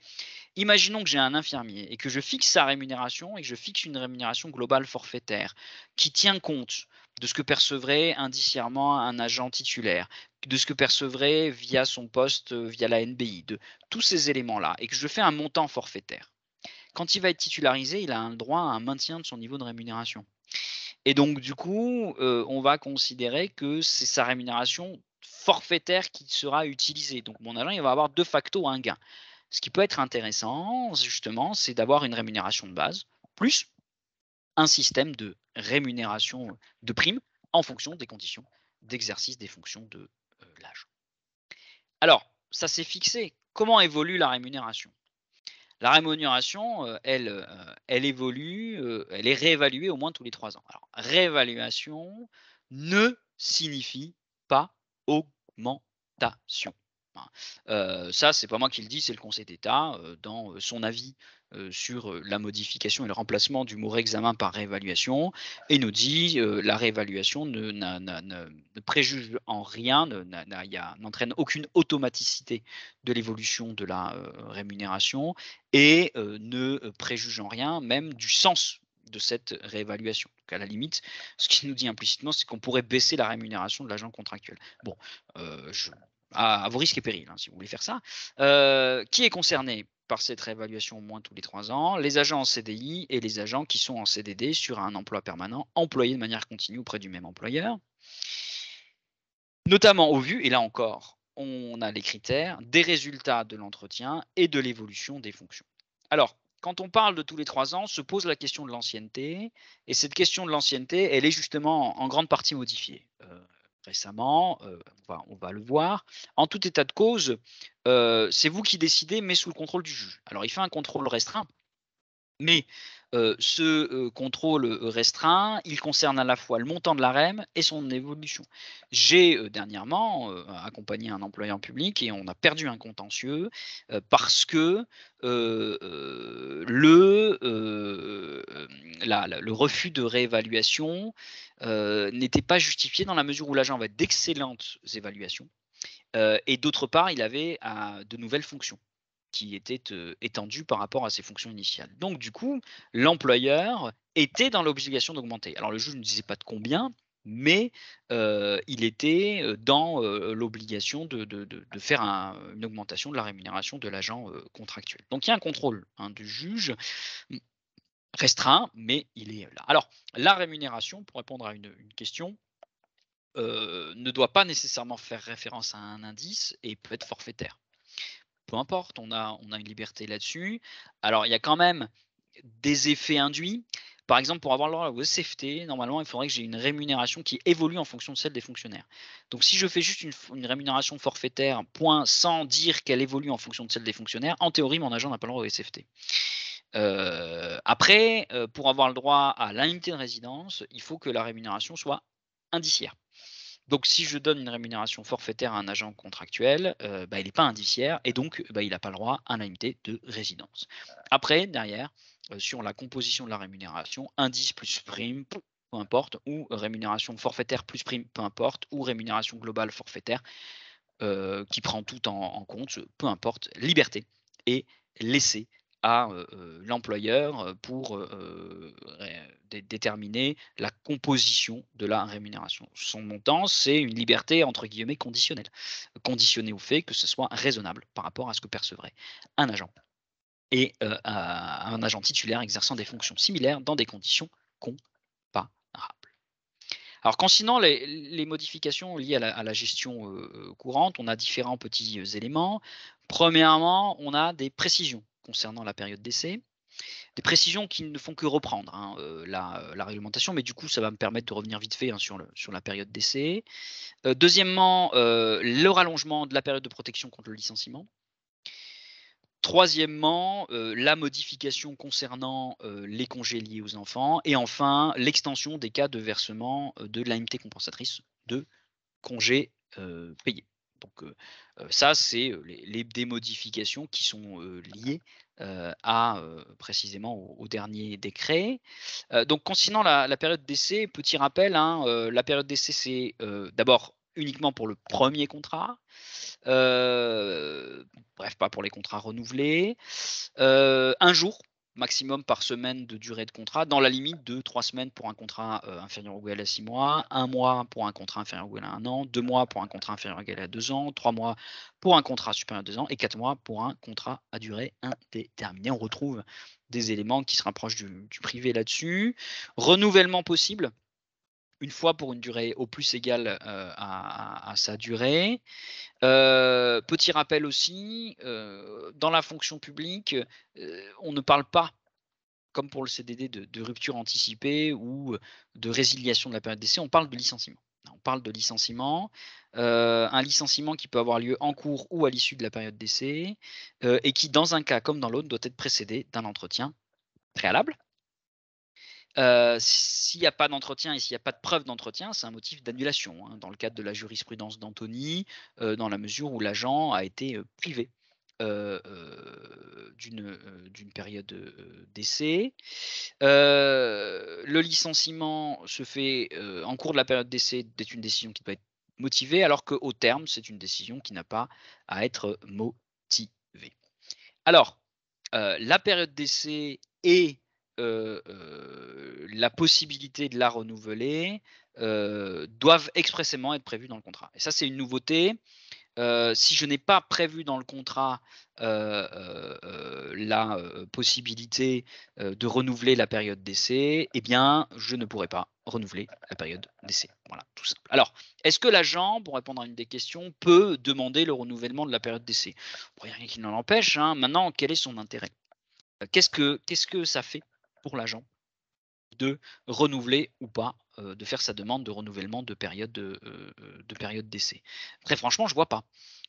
imaginons que j'ai un infirmier et que je fixe sa rémunération et que je fixe une rémunération globale forfaitaire qui tient compte de ce que percevrait indiciairement un agent titulaire, de ce que percevrait via son poste, via la NBI, de tous ces éléments-là, et que je fais un montant forfaitaire. Quand il va être titularisé, il a un droit à un maintien de son niveau de rémunération. Et donc, du coup, on va considérer que c'est sa rémunération forfaitaire qui sera utilisée. Donc, mon agent, il va avoir de facto un gain. Ce qui peut être intéressant, justement, c'est d'avoir une rémunération de base, plus un système de rémunération de prime en fonction des conditions d'exercice des fonctions de l'agent. Alors, ça s'est fixé. Comment évolue la rémunération? La rémunération, elle évolue, elle est réévaluée au moins tous les 3 ans. Alors, réévaluation ne signifie pas augmentation. Ça, c'est pas moi qui le dis, c'est le Conseil d'État dans son avis sur la modification et le remplacement du mot réexamen par réévaluation, et nous dit la réévaluation ne préjuge en rien, n'entraîne aucune automaticité de l'évolution de la rémunération et ne préjuge en rien même du sens de cette réévaluation. Donc à la limite, ce qui nous dit implicitement, c'est qu'on pourrait baisser la rémunération de l'agent contractuel. Bon, à vos risques et périls, si vous voulez faire ça. Qui est concerné par cette réévaluation au moins tous les 3 ans? Les agents en CDI et les agents qui sont en CDD sur un emploi permanent, employés de manière continue auprès du même employeur. Notamment au vu, et là encore, on a les critères des résultats de l'entretien et de l'évolution des fonctions. Alors, quand on parle de tous les 3 ans, se pose la question de l'ancienneté, et cette question de l'ancienneté, elle est justement en grande partie modifiée. Récemment, on va le voir. En tout état de cause, c'est vous qui décidez, mais sous le contrôle du juge. Alors, il fait un contrôle restreint, mais ce contrôle restreint, il concerne à la fois le montant de la REM et son évolution. J'ai dernièrement accompagné un employeur public et on a perdu un contentieux parce que le refus de réévaluation n'était pas justifié dans la mesure où l'agent avait d'excellentes évaluations et d'autre part, il avait de nouvelles fonctions qui étaient étendues par rapport à ses fonctions initiales. Donc du coup, l'employeur était dans l'obligation d'augmenter. Alors le juge ne disait pas de combien, mais il était dans l'obligation de faire une augmentation de la rémunération de l'agent contractuel. Donc il y a un contrôle du juge restreint, mais il est là. Alors la rémunération, pour répondre à une question, ne doit pas nécessairement faire référence à un indice et peut être forfaitaire. Peu importe, on a une liberté là-dessus. Alors, il y a quand même des effets induits. Par exemple, pour avoir le droit au SFT, normalement, il faudrait que j'ai une rémunération qui évolue en fonction de celle des fonctionnaires. Donc, si je fais juste une rémunération forfaitaire, point, sans dire qu'elle évolue en fonction de celle des fonctionnaires, en théorie, mon agent n'a pas le droit au SFT. Après, pour avoir le droit à l'indemnité de résidence, il faut que la rémunération soit indiciaire. Donc, si je donne une rémunération forfaitaire à un agent contractuel, il n'est pas indiciaire et donc il n'a pas le droit à l'indemnité de résidence. Après, derrière, sur la composition de la rémunération, indice plus prime, peu importe, ou rémunération forfaitaire plus prime, peu importe, ou rémunération globale forfaitaire qui prend tout en compte, peu importe, liberté est laissée à l'employeur pour déterminer la composition de la rémunération. Son montant, c'est une liberté entre guillemets conditionnelle, conditionnée au fait que ce soit raisonnable par rapport à ce que percevrait un agent et un agent titulaire exerçant des fonctions similaires dans des conditions comparables. Alors concernant les modifications liées à la gestion courante, on a différents petits éléments. Premièrement, on a des précisions concernant la période d'essai. Des précisions qui ne font que reprendre hein, la réglementation, mais du coup, ça va me permettre de revenir vite fait hein, sur la période d'essai. Deuxièmement, le rallongement de la période de protection contre le licenciement. Troisièmement, la modification concernant les congés liés aux enfants. Et enfin, l'extension des cas de versement de l'AMT compensatrice de congés payés. Donc ça, c'est des modifications qui sont liées à précisément au dernier décret. Donc concernant la période d'essai, petit rappel, hein, la période d'essai, c'est d'abord uniquement pour le premier contrat. Bref, pas pour les contrats renouvelés. 1 jour maximum par semaine de durée de contrat, dans la limite de 3 semaines pour un contrat inférieur ou égal à 6 mois, 1 mois pour un contrat inférieur ou égal à 1 an, 2 mois pour un contrat inférieur ou égal à 2 ans, 3 mois pour un contrat supérieur à 2 ans et 4 mois pour un contrat à durée indéterminée. On retrouve des éléments qui se rapprochent du privé là-dessus. Renouvellement possible, une fois pour une durée au plus égale à sa durée. Petit rappel aussi, dans la fonction publique, on ne parle pas, comme pour le CDD, de rupture anticipée ou de résiliation de la période d'essai, on parle de licenciement. On parle de licenciement, un licenciement qui peut avoir lieu en cours ou à l'issue de la période d'essai, et qui, dans un cas comme dans l'autre, doit être précédé d'un entretien préalable. S'il n'y a pas d'entretien et s'il n'y a pas de preuve d'entretien, c'est un motif d'annulation, hein, dans le cadre de la jurisprudence d'Anthony, dans la mesure où l'agent a été privé d'une période d'essai. Le licenciement se fait en cours de la période d'essai, c'est une décision qui doit être motivée, alors qu'au terme, c'est une décision qui n'a pas à être motivée. Alors, la période d'essai et la possibilité de la renouveler doivent expressément être prévues dans le contrat. Et ça, c'est une nouveauté. Si je n'ai pas prévu dans le contrat la possibilité de renouveler la période d'essai, eh bien, je ne pourrai pas renouveler la période d'essai. Voilà, tout simple. Alors, est-ce que l'agent, pour répondre à une des questions, peut demander le renouvellement de la période d'essai? Il n'y a rien qui n'en empêche. Hein. Maintenant, quel est son intérêt? Qu'est-ce que ça fait pour l'agent de renouveler ou pas, de faire sa demande de renouvellement de période d'essai? Très franchement, je vois pas.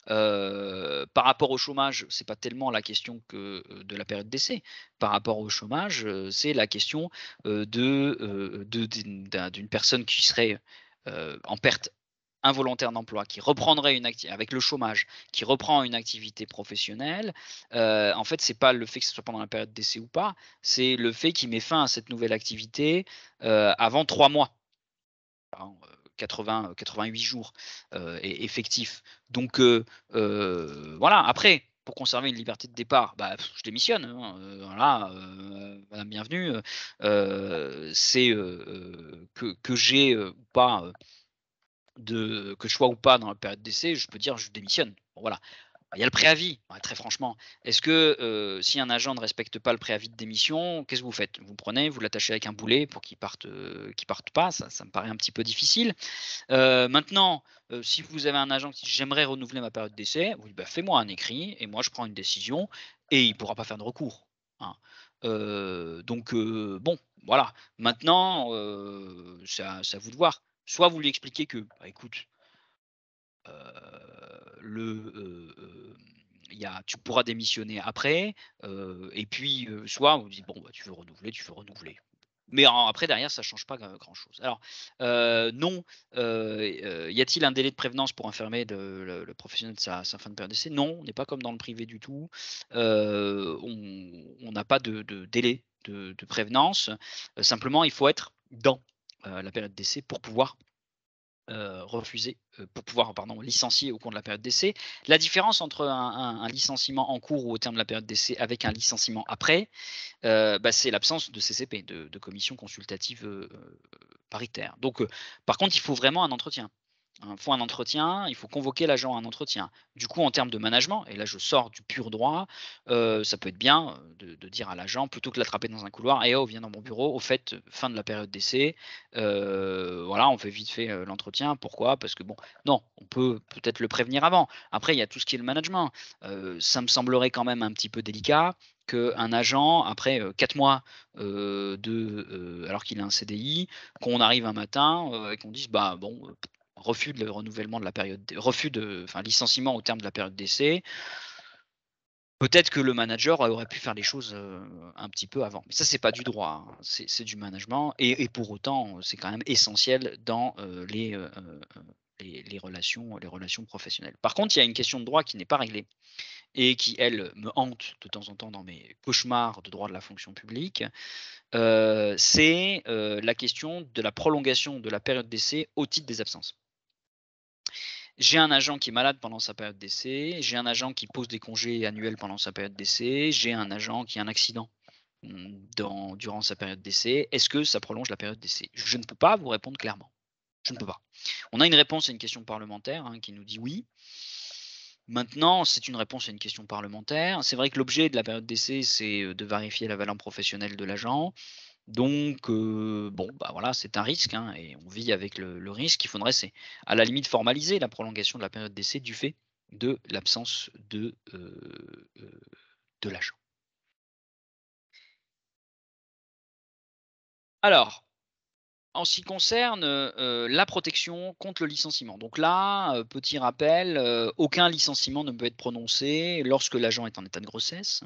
Par rapport au chômage, c'est pas tellement la question que, de la période d'essai. Par rapport au chômage, c'est la question, d'une personne qui serait, en perte involontaire d'emploi, qui reprendrait une activité avec le chômage, qui reprend une activité professionnelle, en fait, c'est pas le fait que ce soit pendant la période d'essai ou pas, c'est le fait qu'il met fin à cette nouvelle activité, avant 3 mois. Hein, 88 jours, effectifs. Donc voilà, après, pour conserver une liberté de départ, bah, je démissionne, hein, voilà, madame bienvenue, c'est, que j'ai, ou pas, que je sois ou pas dans la période d'essai, je peux dire: «Je démissionne». Bon voilà. Il y a le préavis, ouais, très franchement. Est-ce que, si un agent ne respecte pas le préavis de démission, qu'est-ce que vous faites? Vous le prenez, vous l'attachez avec un boulet pour qu'il parte pas, ça me paraît un petit peu difficile. Maintenant, si vous avez un agent qui dit: «J'aimerais renouveler ma période d'essai», vous dites: «Bah, fais-moi un écrit et moi je prends une décision» et il ne pourra pas faire de recours, hein. Donc bon, voilà. Maintenant, c'est à vous de voir. Soit vous lui expliquez que: «Bah, écoute, le, il y a tu pourras démissionner après, et puis, soit on vous dit: «Bon, bah, tu veux renouveler, tu veux renouveler». Mais après derrière ça change pas grand chose. Alors, non, y a-t-il un délai de prévenance pour informer le professionnel de sa fin de période d'essai? Non, on n'est pas comme dans le privé du tout. On n'a pas de délai de prévenance. Simplement il faut être dans, la période d'essai pour pouvoir refuser, pour pouvoir licencier au cours de la période d'essai. La différence entre un licenciement en cours ou au terme de la période d'essai avec un licenciement après, c'est l'absence de CCP, de commission consultative paritaire. Donc, par contre, il faut vraiment un entretien. Il faut un entretien, il faut convoquer l'agent à un entretien. Du coup, en termes de management, et là je sors du pur droit, ça peut être bien de dire à l'agent, plutôt que l'attraper dans un couloir, et oh, viens dans mon bureau, au fait, fin de la période d'essai, voilà, on fait vite fait l'entretien. Pourquoi? Parce que bon, non, on peut peut-être le prévenir avant. Après, il y a tout ce qui est le management. Ça me semblerait quand même un petit peu délicat qu'un agent, après 4 mois, alors qu'il a un CDI, qu'on arrive un matin et qu'on dise, bah bon, refus de renouvellement de la période, licenciement au terme de la période d'essai. Peut-être que le manager aurait pu faire les choses un petit peu avant. Mais ça, c'est pas du droit, hein. C'est du management. Et pour autant, c'est quand même essentiel dans les relations professionnelles. Par contre, il y a une question de droit qui n'est pas réglée et qui, elle, me hante de temps en temps dans mes cauchemars de droit de la fonction publique. C'est la question de la prolongation de la période d'essai au titre des absences. J'ai un agent qui est malade pendant sa période d'essai, j'ai un agent qui pose des congés annuels pendant sa période d'essai, j'ai un agent qui a un accident durant sa période d'essai. Est-ce que ça prolonge la période d'essai? Je ne peux pas vous répondre clairement. Je ne peux pas. On a une réponse à une question parlementaire qui nous dit oui. Maintenant, c'est une réponse à une question parlementaire. C'est vrai que l'objet de la période d'essai, c'est de vérifier la valeur professionnelle de l'agent. Donc, bon, bah voilà, c'est un risque et on vit avec le risque. Il faudrait, c'est à la limite formaliser la prolongation de la période d'essai du fait de l'absence de l'agent. Alors, en ce qui concerne la protection contre le licenciement, donc là, petit rappel, aucun licenciement ne peut être prononcé lorsque l'agent est en état de grossesse.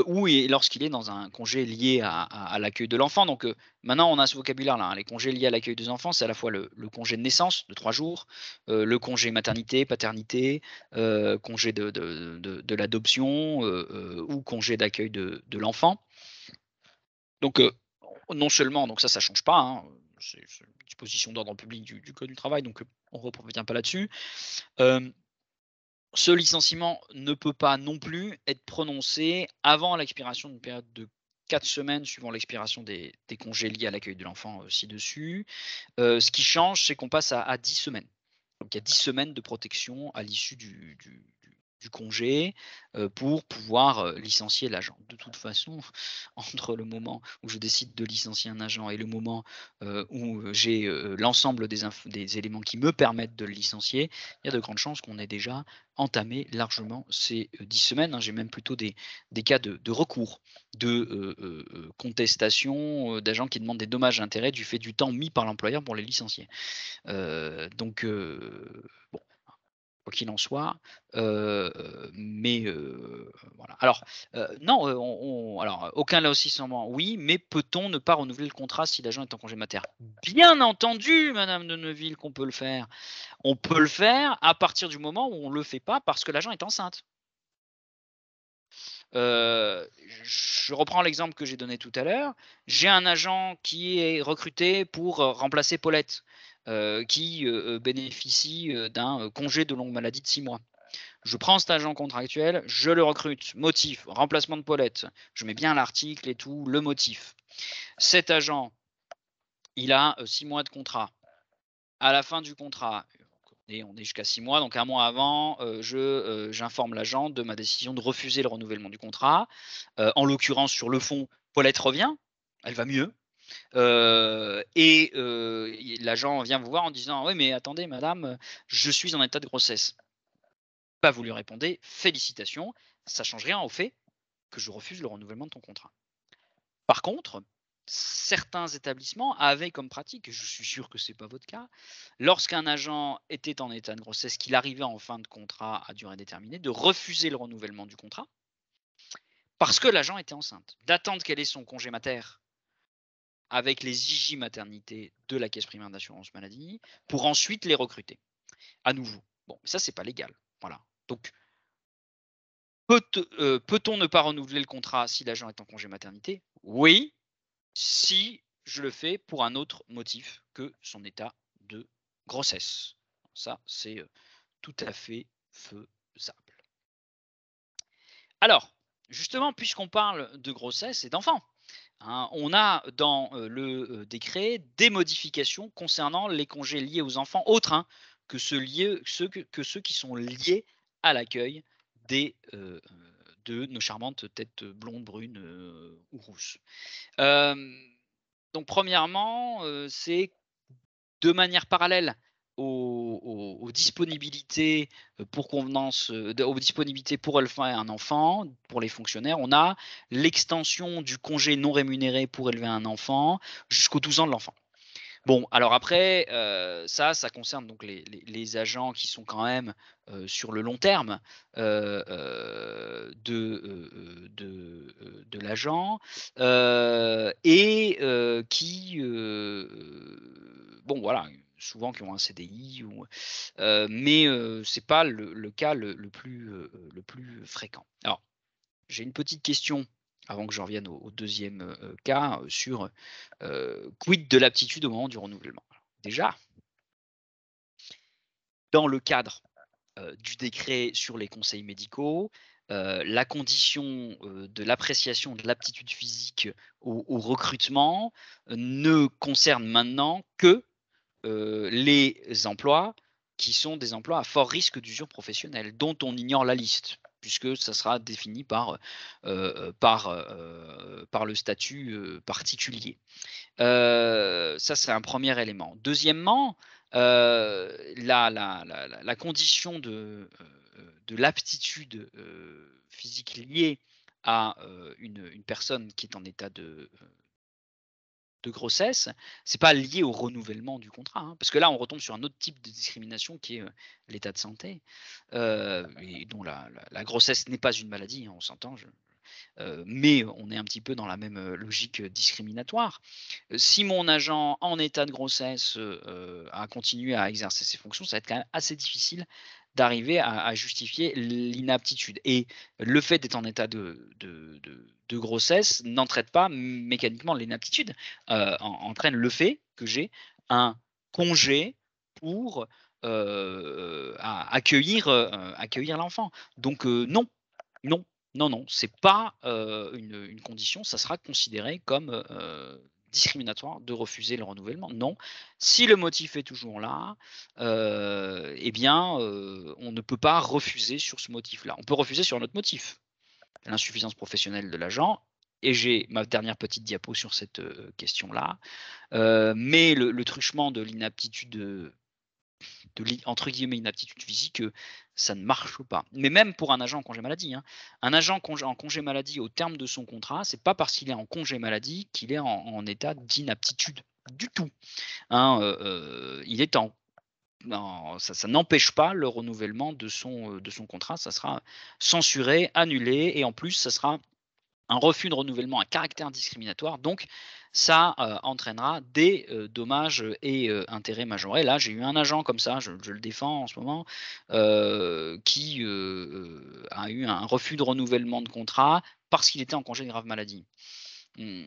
Ou lorsqu'il est dans un congé lié à l'accueil de l'enfant. Donc, maintenant on a ce vocabulaire-là, les congés liés à l'accueil des enfants, c'est à la fois le congé de naissance de 3 jours, le congé maternité, paternité, congé de l'adoption, ou congé d'accueil de l'enfant. Donc, non seulement donc ça change pas, c'est une disposition d'ordre public du code du travail, donc on ne revient pas là-dessus. Ce licenciement ne peut pas non plus être prononcé avant l'expiration d'une période de 4 semaines suivant l'expiration des congés liés à l'accueil de l'enfant, ci-dessus. Ce qui change, c'est qu'on passe à 10 semaines. Donc il y a 10 semaines de protection à l'issue du congé, pour pouvoir, licencier l'agent. De toute façon, entre le moment où je décide de licencier un agent et le moment, où j'ai, l'ensemble des éléments qui me permettent de le licencier, il y a de grandes chances qu'on ait déjà entamé largement ces, 10 semaines, J'ai même plutôt des cas de recours, de, contestation, d'agents qui demandent des dommages et intérêts du fait du temps mis par l'employeur pour les licencier. Donc, bon, quoi qu'il en soit, mais voilà. Alors, non, alors, aucun licenciement, oui, mais peut-on ne pas renouveler le contrat si l'agent est en congé mater? Bien entendu, madame de Neuville, qu'on peut le faire. On peut le faire à partir du moment où on ne le fait pas parce que l'agent est enceinte. Je reprends l'exemple que j'ai donné tout à l'heure. J'ai un agent qui est recruté pour remplacer Paulette, qui bénéficie d'un congé de longue maladie de 6 mois. Je prends cet agent contractuel, je le recrute, motif, remplacement de Paulette. Je mets bien l'article et tout, le motif. Cet agent, il a 6 mois de contrat. À la fin du contrat, on est jusqu'à 6 mois, donc un mois avant, j'informe l'agent de ma décision de refuser le renouvellement du contrat. En l'occurrence, sur le fond, Paulette revient, elle va mieux. L'agent vient vous voir en disant: «Oui, mais attendez madame, je suis en état de grossesse». Bah, vous lui répondez: «Félicitations, ça change rien au fait que je refuse le renouvellement de ton contrat». Par contre, certains établissements avaient comme pratique, et je suis sûr que ce n'est pas votre cas, lorsqu'un agent était en état de grossesse, qu'il arrivait en fin de contrat à durée déterminée, de refuser le renouvellement du contrat parce que l'agent était enceinte, d'attendre qu'elle ait son congé mater avec les IJ maternité de la caisse primaire d'assurance maladie pour ensuite les recruter à nouveau. Bon, ça, c'est pas légal. Voilà. Donc, peut-on ne pas renouveler le contrat si l'agent est en congé maternité? Oui, si je le fais pour un autre motif que son état de grossesse. Ça, c'est tout à fait faisable. Alors, justement, puisqu'on parle de grossesse et d'enfants, hein, on a dans le décret des modifications concernant les congés liés aux enfants autres, hein, que ceux qui sont liés à l'accueil de nos charmantes têtes blondes, brunes ou rousses. Hem, donc premièrement, c'est de manière parallèle aux disponibilités, pour convenance, aux disponibilités pour élever un enfant, pour les fonctionnaires, on a l'extension du congé non rémunéré pour élever un enfant jusqu'aux 12 ans de l'enfant. Bon, alors après, ça concerne donc les agents qui sont quand même, sur le long terme, de l'agent, et qui, bon voilà, souvent qui ont un CDI ou mais c'est pas le cas le plus fréquent. Alors, j'ai une petite question avant que j'en revienne au 2e cas, sur, quid de l'aptitude au moment du renouvellement? Alors déjà, dans le cadre, du décret sur les conseils médicaux, la condition, de l'appréciation de l'aptitude physique au recrutement, ne concerne maintenant que, les emplois qui sont des emplois à fort risque d'usure professionnelle, dont on ignore la liste, puisque ça sera défini par le statut, particulier. Ça, c'est un premier élément. Deuxièmement, la condition de l'aptitude, physique liée à, une personne qui est en état de grossesse, c'est pas lié au renouvellement du contrat, hein. Parce que là, on retombe sur un autre type de discrimination qui est, l'état de santé, et dont la grossesse n'est pas une maladie, hein, on s'entend, mais on est un petit peu dans la même, logique, discriminatoire. Si mon agent en état de grossesse, a continué à exercer ses fonctions, ça va être quand même assez difficile d'arriver à justifier l'inaptitude, et le fait d'être en état de grossesse n'entraîne pas mécaniquement l'inaptitude, entraîne le fait que j'ai un congé pour, accueillir l'enfant. Donc non, non, non, non, c'est pas, une condition, ça sera considéré comme, discriminatoire de refuser le renouvellement. Non, si le motif est toujours là, eh bien, on ne peut pas refuser sur ce motif-là. On peut refuser sur un autre motif, l'insuffisance professionnelle de l'agent, et j'ai ma dernière petite diapo sur cette, question-là. Mais le truchement de l'inaptitude, entre guillemets «inaptitude physique», ça ne marche pas. Mais même pour un agent en congé maladie, hein. Un agent en congé maladie au terme de son contrat, c'est pas parce qu'il est en congé maladie qu'il est en état d'inaptitude du tout, hein, il est ça n'empêche pas le renouvellement de son contrat, ça sera censuré, annulé, et en plus ça sera un refus de renouvellement à caractère discriminatoire, donc ça, entraînera des, dommages et intérêts majorés. Là, j'ai eu un agent comme ça, je le défends en ce moment, qui, a eu un refus de renouvellement de contrat parce qu'il était en congé de grave maladie. Mmh,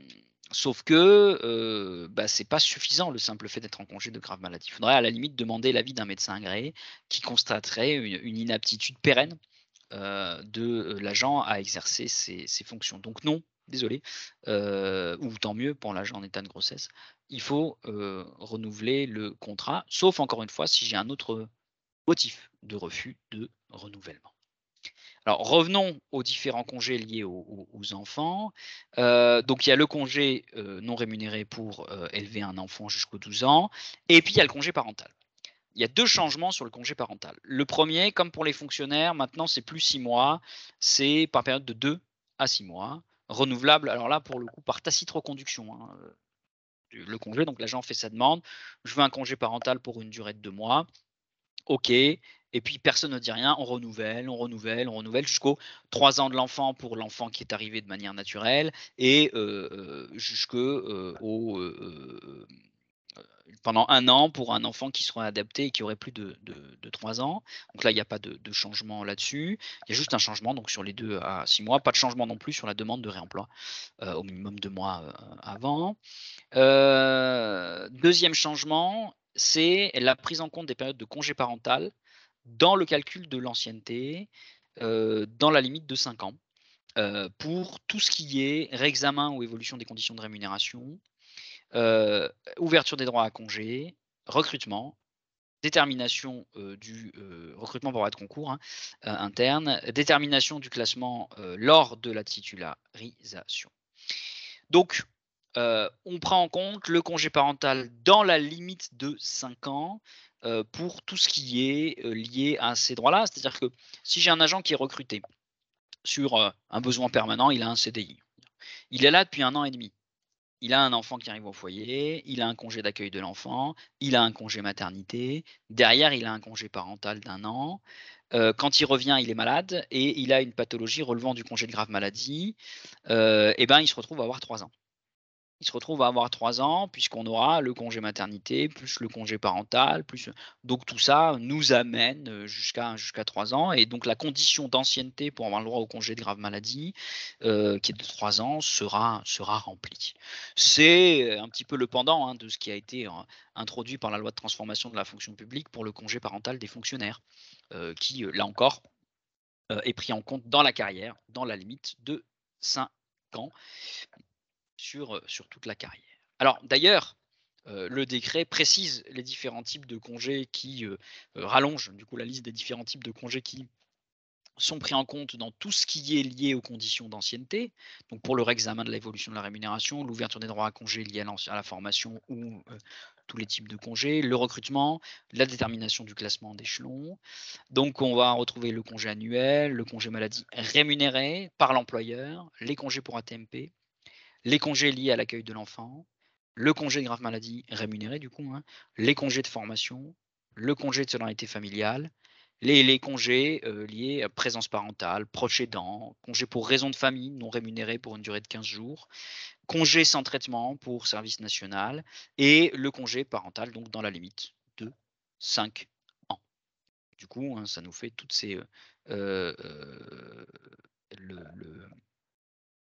sauf que, bah, c'est pas suffisant le simple fait d'être en congé de grave maladie. Il faudrait à la limite demander l'avis d'un médecin agréé qui constaterait une inaptitude pérenne, de, l'agent à exercer ses fonctions. Donc non, désolé, ou tant mieux pour l'agent en état de grossesse. Il faut, renouveler le contrat, sauf encore une fois si j'ai un autre motif de refus de renouvellement. Alors revenons aux différents congés liés aux enfants. Donc il y a le congé, non rémunéré pour, élever un enfant jusqu'aux 12 ans, et puis il y a le congé parental. Il y a 2 changements sur le congé parental. Le premier, comme pour les fonctionnaires, maintenant c'est plus 6 mois, c'est par période de 2 à 6 mois, renouvelable, alors là pour le coup par tacite reconduction, hein, le congé, donc l'agent fait sa demande: «Je veux un congé parental pour une durée de 2 mois». OK, et puis personne ne dit rien, on renouvelle, on renouvelle, on renouvelle jusqu'aux 3 ans de l'enfant pour l'enfant qui est arrivé de manière naturelle, et jusque, au, pendant 1 an pour un enfant qui serait adapté et qui aurait plus de 3 ans. Donc là, il n'y a pas de changement là-dessus. Il y a juste un changement donc sur les 2 à 6 mois. Pas de changement non plus sur la demande de réemploi, au minimum 2 mois, avant. 2e changement, c'est la prise en compte des périodes de congé parental dans le calcul de l'ancienneté, dans la limite de 5 ans, pour tout ce qui est réexamen ou évolution des conditions de rémunération, heu, ouverture des droits à congé, recrutement, détermination, du, recrutement par voie de concours, hein, interne, détermination du classement, lors de la titularisation. Donc, on prend en compte le congé parental dans la limite de 5 ans, pour tout ce qui est, lié à ces droits-là. C'est-à-dire que si j'ai un agent qui est recruté sur, un besoin permanent, il a un CDI. Il est là depuis 1 an et demi. Il a un enfant qui arrive au foyer, il a un congé d'accueil de l'enfant, il a un congé maternité, derrière il a un congé parental d'1 an. Quand il revient, il est malade et il a une pathologie relevant du congé de grave maladie, et ben, il se retrouve à avoir 3 ans. Il se retrouve à avoir 3 ans puisqu'on aura le congé maternité, plus le congé parental, plus, donc tout ça nous amène, jusqu'à 3 ans, et donc la condition d'ancienneté pour avoir le droit au congé de grave maladie, qui est de 3 ans, sera remplie. C'est, un petit peu le pendant, hein, de ce qui a été, introduit par la loi de transformation de la fonction publique pour le congé parental des fonctionnaires, qui, là encore, est pris en compte dans la carrière, dans la limite de 5 ans sur toute la carrière. Alors d'ailleurs, le décret précise les différents types de congés qui, rallonge du coup la liste des différents types de congés qui sont pris en compte dans tout ce qui est lié aux conditions d'ancienneté. Donc pour le réexamen de l'évolution de la rémunération, l'ouverture des droits à congés liés à la formation ou, tous les types de congés, le recrutement, la détermination du classement d'échelon. Donc on va retrouver le congé annuel, le congé maladie rémunéré par l'employeur, les congés pour AT-MP, les congés liés à l'accueil de l'enfant, le congé de grave maladie rémunéré du coup, hein, les congés de formation, le congé de solidarité familiale, les congés, liés à présence parentale, proche aidant, congé pour raison de famille non rémunéré pour une durée de 15 jours, congé sans traitement pour service national et le congé parental donc dans la limite de 5 ans. Du coup, hein, ça nous fait toutes ces, le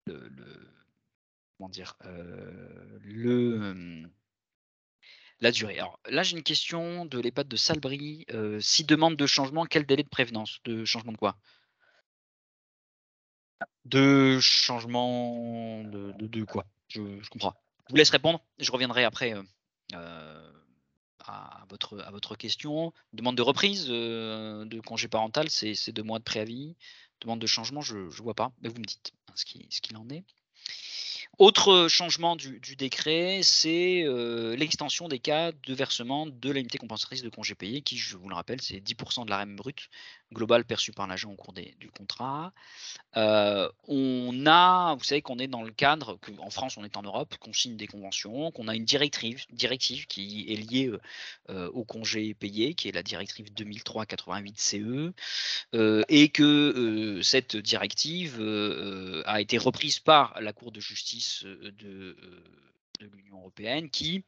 le comment dire? La durée. Alors là, j'ai une question de l'EHPAD de Salbris, si demande de changement, quel délai de prévenance? De changement de quoi? De changement de quoi? Je comprends pas. Je vous laisse répondre, je reviendrai après, à votre question. Demande de reprise, de congé parental, c'est 2 mois de préavis. Demande de changement, je vois pas, mais vous me dites, hein, ce qu'il en est. Autre changement du décret, c'est, l'extension des cas de versement de l'indemnité compensatrice de congés payés qui, je vous le rappelle, c'est 10 de la REM brute globale perçue par l'agent au cours du contrat. Vous savez qu'on est dans le cadre, qu'en France, on est en Europe, qu'on signe des conventions, qu'on a une directive qui est liée, aux congés payés, qui est la directive 2003/88/CE, et que, cette directive, a été reprise par la Cour de justice, de l'Union européenne qui,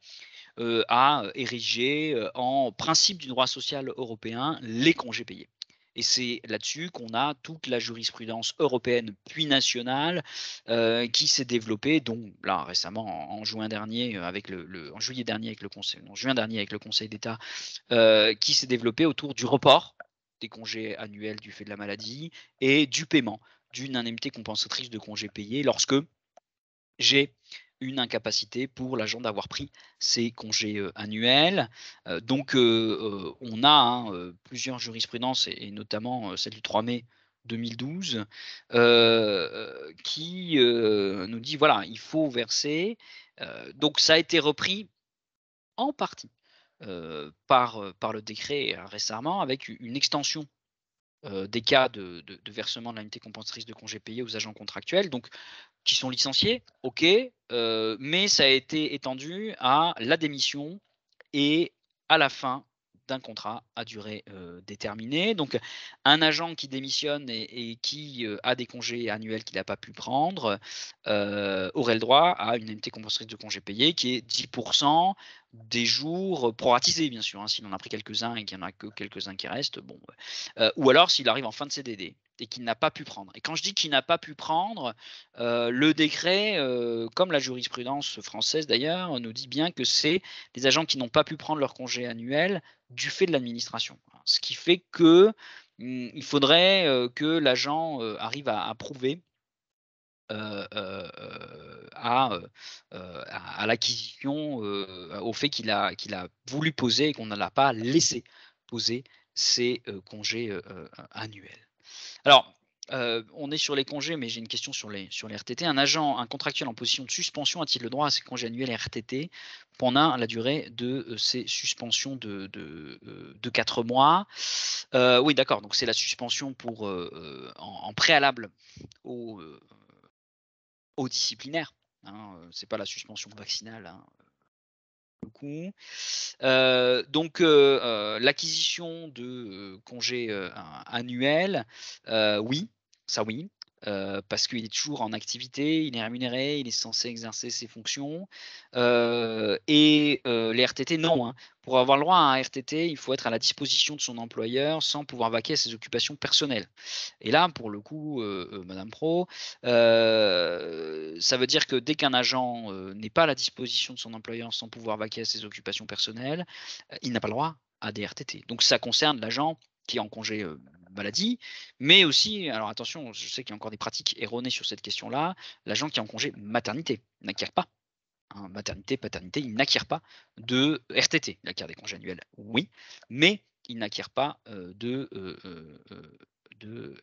a érigé, en principe du droit social européen les congés payés. Et c'est là-dessus qu'on a toute la jurisprudence européenne puis nationale, qui s'est développée, dont là récemment en juin dernier, en juillet dernier avec le Conseil, en juin dernier avec le Conseil d'État, qui s'est développée autour du report des congés annuels du fait de la maladie et du paiement d'une indemnité compensatrice de congés payés lorsque j'ai une incapacité pour l'agent d'avoir pris ses congés, annuels. Donc on a, hein, plusieurs jurisprudences et notamment, celle du 3 mai 2012, qui, nous dit voilà, il faut verser, donc ça a été repris en partie, par le décret, récemment avec une extension, des cas de versement de l'indemnité compensatrice de congés payés aux agents contractuels, donc qui sont licenciés, OK, mais ça a été étendu à la démission et à la fin d'un contrat à durée, déterminée. Donc un agent qui démissionne et qui, a des congés annuels qu'il n'a pas pu prendre, aurait le droit à une indemnité compensatrice de congés payés qui est 10 des jours proratisés, bien sûr, hein, s'il en a pris quelques-uns et qu'il n'y en a que quelques-uns qui restent, bon, ou alors s'il arrive en fin de CDD et qu'il n'a pas pu prendre. Et quand je dis qu'il n'a pas pu prendre, le décret, comme la jurisprudence française d'ailleurs, nous dit bien que c'est les agents qui n'ont pas pu prendre leur congé annuel du fait de l'administration. Ce qui fait que, il faudrait, que l'agent, arrive à prouver à l'acquisition, au fait qu'il a voulu poser et qu'on ne l'a pas laissé poser ses, congés, annuels. Alors, on est sur les congés, mais j'ai une question sur les RTT. Un contractuel en position de suspension a-t-il le droit à ses congés annuels et RTT pendant la durée de, ces suspensions de 4 mois? Oui, d'accord, donc c'est la suspension pour, en préalable au, disciplinaire, hein, c'est pas la suspension vaccinale, hein, pour le coup. Donc l'acquisition de, congés, annuels, oui, ça oui, parce qu'il est toujours en activité, il est rémunéré, il est censé exercer ses fonctions, et les RTT non, hein. Pour avoir le droit à un RTT, il faut être à la disposition de son employeur sans pouvoir vaquer à ses occupations personnelles. Et là, pour le coup, madame Pro, ça veut dire que dès qu'un agent, n'est pas à la disposition de son employeur sans pouvoir vaquer à ses occupations personnelles, il n'a pas le droit à des RTT. Donc ça concerne l'agent qui est en congé, maladie, mais aussi, alors attention, je sais qu'il y a encore des pratiques erronées sur cette question-là, l'agent qui est en congé maternité n'acquiert pas, hein, maternité, paternité, il n'acquiert pas de RTT. Il acquiert des congés annuels, oui, mais il n'acquiert pas, de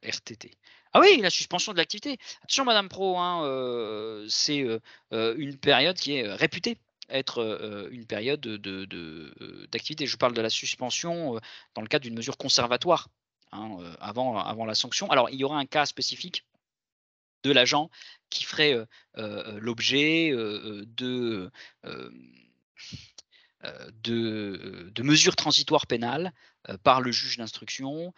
RTT. Ah oui, la suspension de l'activité. Attention madame Pro, hein, c'est, une période qui est, réputée être, une période d'activité. Je parle de la suspension, dans le cadre d'une mesure conservatoire, hein, avant la sanction. Alors il y aura un cas spécifique de l'agent qui ferait, l'objet, de mesures transitoires pénales, par le juge d'instruction,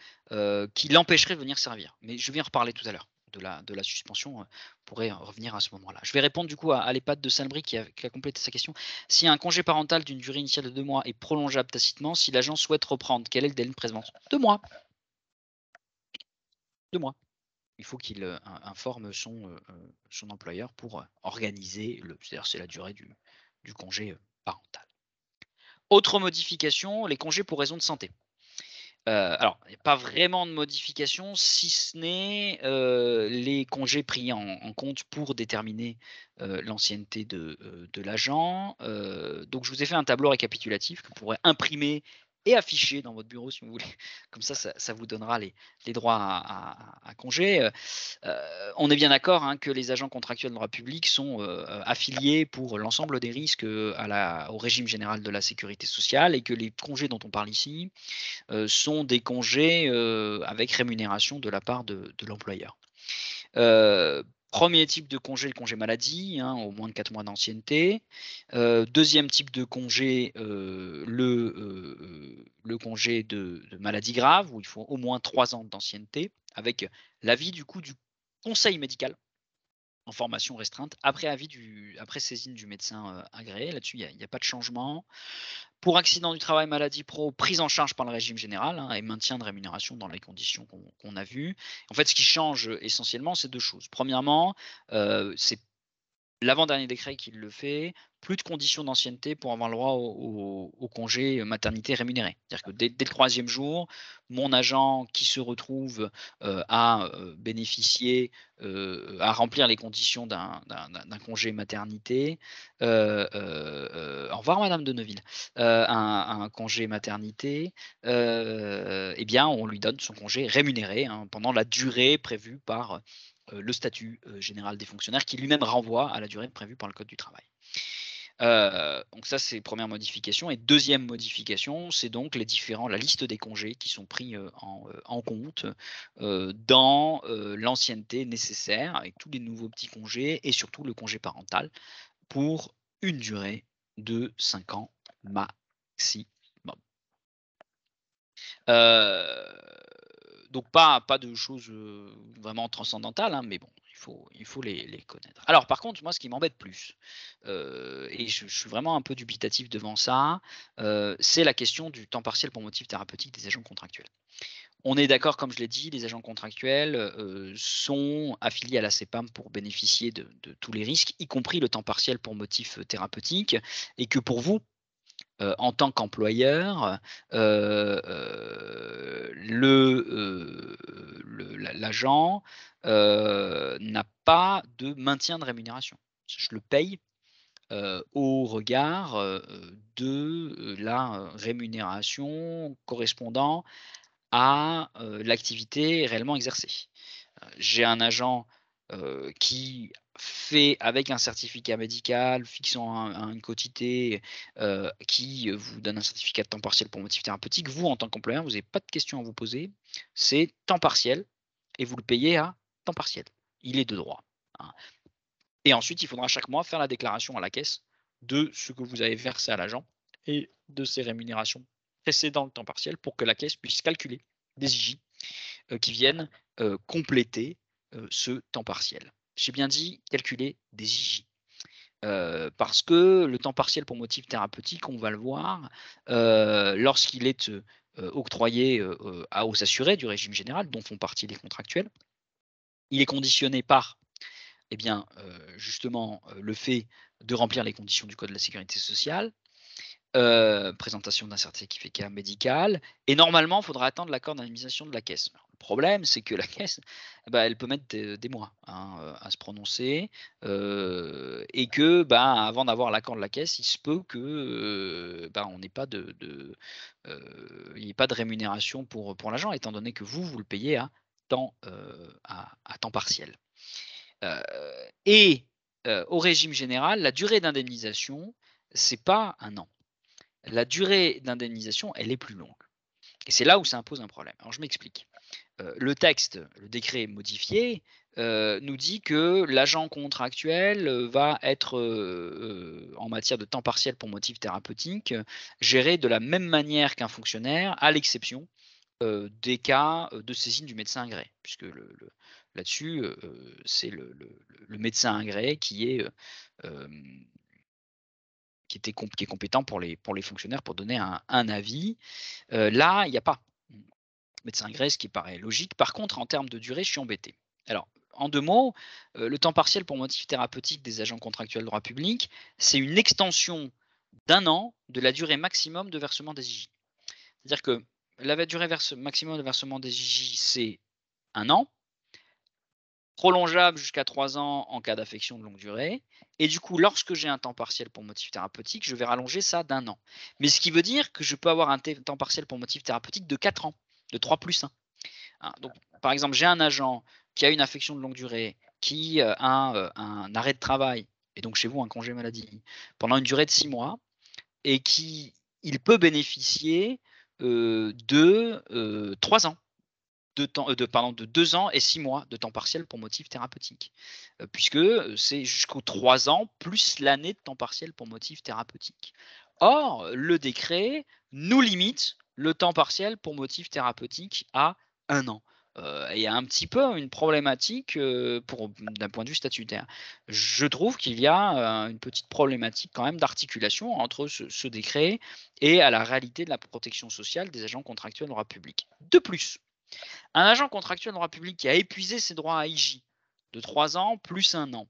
qui l'empêcheraient de venir servir. Mais je vais en reparler tout à l'heure de la suspension, on pourrait revenir à ce moment-là. Je vais répondre du coup à l'EHPAD de Salbris qui a complété sa question. Si un congé parental d'une durée initiale de 2 mois est prolongeable tacitement, si l'agent souhaite reprendre, quel est le délai de prévenance? 2 mois. 2 mois. Il faut qu'il, informe son employeur pour, organiser c'est-à-dire c'est la durée du congé, parental. Autre modification, les congés pour raison de santé. Alors, il n'y a pas vraiment de modification, si ce n'est, les congés pris en compte pour déterminer, l'ancienneté de l'agent. Donc je vous ai fait un tableau récapitulatif que vous pourrez imprimer et afficher dans votre bureau si vous voulez. Comme ça vous donnera les droits à congé. On est bien d'accord, hein, que les agents contractuels de droit public sont, affiliés pour l'ensemble des risques, au régime général de la sécurité sociale et que les congés dont on parle ici, sont des congés, avec rémunération de la part de l'employeur. Heu, 1 type de congé, le congé maladie, hein, au moins de 4 mois d'ancienneté. 2e type de congé, le congé de maladie grave où il faut au moins 3 ans d'ancienneté avec l'avis du coup du conseil médical en formation restreinte après saisine du médecin, agréé. Là-dessus, il y a pas de changement. Pour accident du travail, maladie pro, prise en charge par le régime général, hein, et maintien de rémunération dans les conditions qu'on a vues. En fait, ce qui change, essentiellement, c'est 2 choses. Premièrement, c'est l'avant-dernier décret qui le fait, plus de conditions d'ancienneté pour avoir le droit au congé maternité rémunéré. C'est-à-dire que dès le 3e jour, mon agent qui se retrouve, à, bénéficier, à remplir les conditions d'un congé maternité, au revoir madame de Neuville, un congé maternité, et bien on lui donne son congé rémunéré, hein, pendant la durée prévue par, le statut, général des fonctionnaires qui lui-même renvoie à la durée prévue par le code du travail. Donc ça, c'est première modification et deuxième modification, c'est donc la liste des congés qui sont pris, en compte, dans, l'ancienneté nécessaire avec tous les nouveaux petits congés et surtout le congé parental pour une durée de 5 ans maximum. Donc pas de choses, vraiment transcendantales, hein, mais bon, il il faut les connaître. Alors par contre, moi ce qui m'embête plus, et je suis vraiment un peu dubitatif devant ça, c'est la question du temps partiel pour motif thérapeutique des agents contractuels. On est d'accord, comme je l'ai dit, les agents contractuels, sont affiliés à la CPAM pour bénéficier de tous les risques, y compris le temps partiel pour motif, thérapeutique, et que pour vous, en tant qu'employeur, l'agent, n'a pas de maintien de rémunération. Je le paye, au regard, de, la, rémunération correspondant à, l'activité réellement exercée. J'ai un agent, qui fait avec un certificat médical fixant une quotité, qui, vous donne un certificat de temps partiel pour motif thérapeutique. Vous, en tant qu'employeur, vous n'avez pas de questions à vous poser. C'est temps partiel et vous le payez à temps partiel. Il est de droit, hein, et ensuite, il faudra chaque mois faire la déclaration à la caisse de ce que vous avez versé à l'agent et de ses rémunérations précédant le temps partiel pour que la caisse puisse calculer des IJ, qui viennent, compléter, ce temps partiel. J'ai bien dit calculer des IJ, parce que le temps partiel pour motif thérapeutique, on va le voir, lorsqu'il est, octroyé, aux assurés du régime général, dont font partie les contractuels, il est conditionné par, eh bien, justement, le fait de remplir les conditions du code de la sécurité sociale, présentation d'un certificat médical, et normalement, il faudra attendre l'accord d'indemnisation de la caisse. Alors, le problème, c'est que la caisse, bah, elle peut mettre des mois, hein, à se prononcer, et que, bah, avant d'avoir l'accord de la caisse, il se peut que, bah, on n'ait pas il n'y ait pas de rémunération pour l'agent, étant donné que vous le payez à temps partiel. Heu et au régime général, la durée d'indemnisation, c'est pas 1 an. La durée d'indemnisation, elle est plus longue, et c'est là où ça pose un problème. Alors je m'explique. Le texte, le décret modifié, nous dit que l'agent contractuel, va être, en matière de temps partiel pour motif thérapeutique, géré de la même manière qu'un fonctionnaire, à l'exception, des cas, de saisine du médecin agréé, puisque là-dessus, c'est le médecin agréé qui est, hem, qui est compétent pour les fonctionnaires pour donner un avis. Là, il n'y a pas médecin agréé, ce qui paraît logique. Par contre, en termes de durée, je suis embêté. Alors, en 2 mots, le temps partiel pour motif thérapeutique des agents contractuels de droit public, c'est une extension d'1 an de la durée maximum de versement des IJ. C'est-à-dire que la durée maximum de versement des IJ, c'est 1 an, prolongeable jusqu'à 3 ans en cas d'affection de longue durée, et du coup, lorsque j'ai un temps partiel pour motif thérapeutique, je vais rallonger ça d'1 an. Mais ce qui veut dire que je peux avoir un temps partiel pour motif thérapeutique de 4 ans, de 3+1. Hein. Donc, par exemple, j'ai un agent qui a une affection de longue durée, qui, a, un arrêt de travail, et donc chez vous un congé maladie, pendant une durée de 6 mois, et il peut bénéficier, de, 3 ans de 2 ans et 6 mois de temps partiel pour motif thérapeutique. Puisque, c'est jusqu'aux 3 ans plus l'année de temps partiel pour motif thérapeutique. Or, le décret nous limite le temps partiel pour motif thérapeutique à 1 an. Il y a un petit peu une problématique, d'un point de vue statutaire. Je trouve qu'il y a, une petite problématique quand même d'articulation entre ce décret et à la réalité de la protection sociale des agents contractuels de droit public. De plus, un agent contractuel de droit public qui a épuisé ses droits à IJ de 3 ans plus 1 an,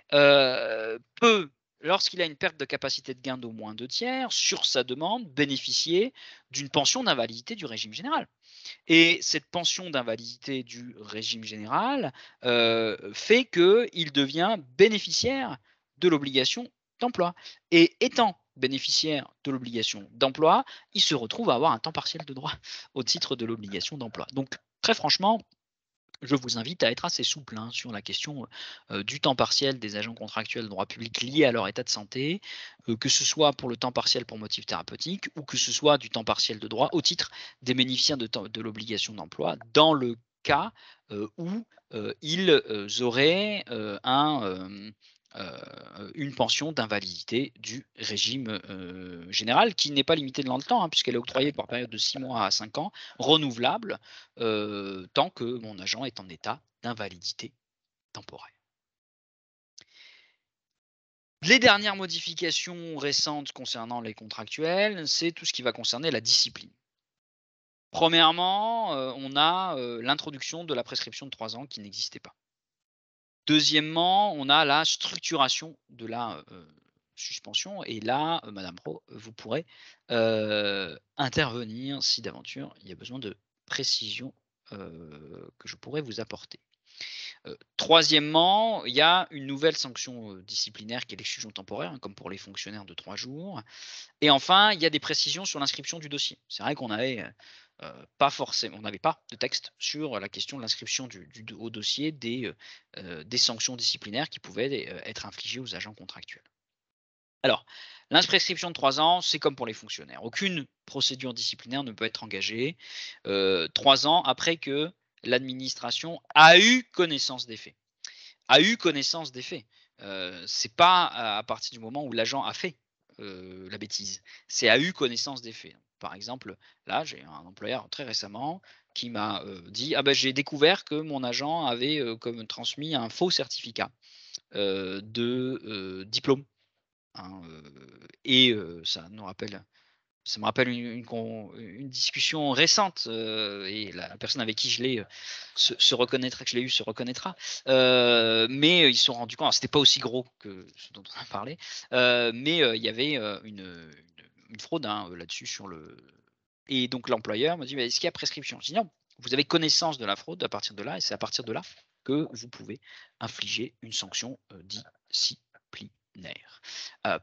peut, lorsqu'il a une perte de capacité de gain d'au moins 2/3, sur sa demande, bénéficier d'une pension d'invalidité du régime général. Et cette pension d'invalidité du régime général, fait qu'il devient bénéficiaire de l'obligation d'emploi. Et étant bénéficiaire de l'obligation d'emploi, il se retrouve à avoir un temps partiel de droit au titre de l'obligation d'emploi. Donc, très franchement, je vous invite à être assez souple, hein, sur la question, du temps partiel des agents contractuels de droit public liés à leur état de santé, que ce soit pour le temps partiel pour motif thérapeutique ou que ce soit du temps partiel de droit au titre des bénéficiaires de l'obligation d'emploi, dans le cas, où, ils, auraient, une pension d'invalidité du régime, général, qui n'est pas limitée dans le temps, hein, puisqu'elle est octroyée par période de 6 mois à 5 ans, renouvelable, tant que mon agent est en état d'invalidité temporaire. Les dernières modifications récentes concernant les contractuels, c'est tout ce qui va concerner la discipline. Premièrement, on a, l'introduction de la prescription de 3 ans qui n'existait pas. Deuxièmement, on a la structuration de la, suspension et là, madame Pro, vous pourrez, intervenir si d'aventure il y a besoin de précisions, que je pourrais vous apporter. Troisièmement, il y a une nouvelle sanction, disciplinaire qui est l'exclusion temporaire, hein, comme pour les fonctionnaires de 3 jours. Et enfin, il y a des précisions sur l'inscription du dossier. C'est vrai qu'on avait, pas forcément on n'avait pas de texte sur la question de l'inscription au dossier des sanctions disciplinaires qui pouvaient, être infligées aux agents contractuels. Alors, l'insprescription de 3 ans, c'est comme pour les fonctionnaires. Aucune procédure disciplinaire ne peut être engagée, 3 ans après que l'administration a eu connaissance des faits. A eu connaissance des faits. C'est pas à partir du moment où l'agent a fait, la bêtise. C'est a eu connaissance des faits. Par exemple, là, j'ai un employeur très récemment qui m'a, dit: «Ah ben j'ai découvert que mon agent avait, comme transmis un faux certificat, de, diplôme». Hein, et ça me rappelle une discussion récente, et la personne avec qui je l'ai, se reconnaîtra que je l'ai eu se reconnaîtra. Mais ils se sont rendus compte, alors c'était pas aussi gros que ce dont on a parlé, mais il y avait, une fraude, hein, là-dessus sur le et donc l'employeur me dit: «Mais est-ce qu'il y a prescription?» Je dis: «Non, vous avez connaissance de la fraude à partir de là et c'est à partir de là que vous pouvez infliger une sanction, disciplinaire».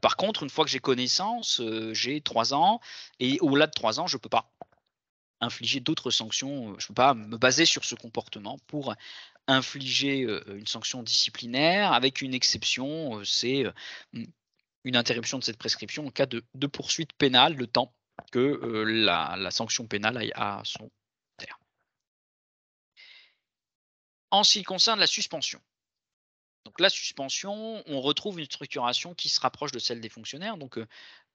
Par contre, une fois que j'ai connaissance, j'ai 3 ans et au-delà de 3 ans, je ne peux pas infliger d'autres sanctions, je ne peux pas me baser sur ce comportement pour infliger, une sanction disciplinaire avec une exception, c'est, mmh, une interruption de cette prescription en cas de poursuite pénale, le temps que, la sanction pénale aille à son terme. En ce qui concerne la suspension, donc la suspension, on retrouve une structuration qui se rapproche de celle des fonctionnaires. Donc,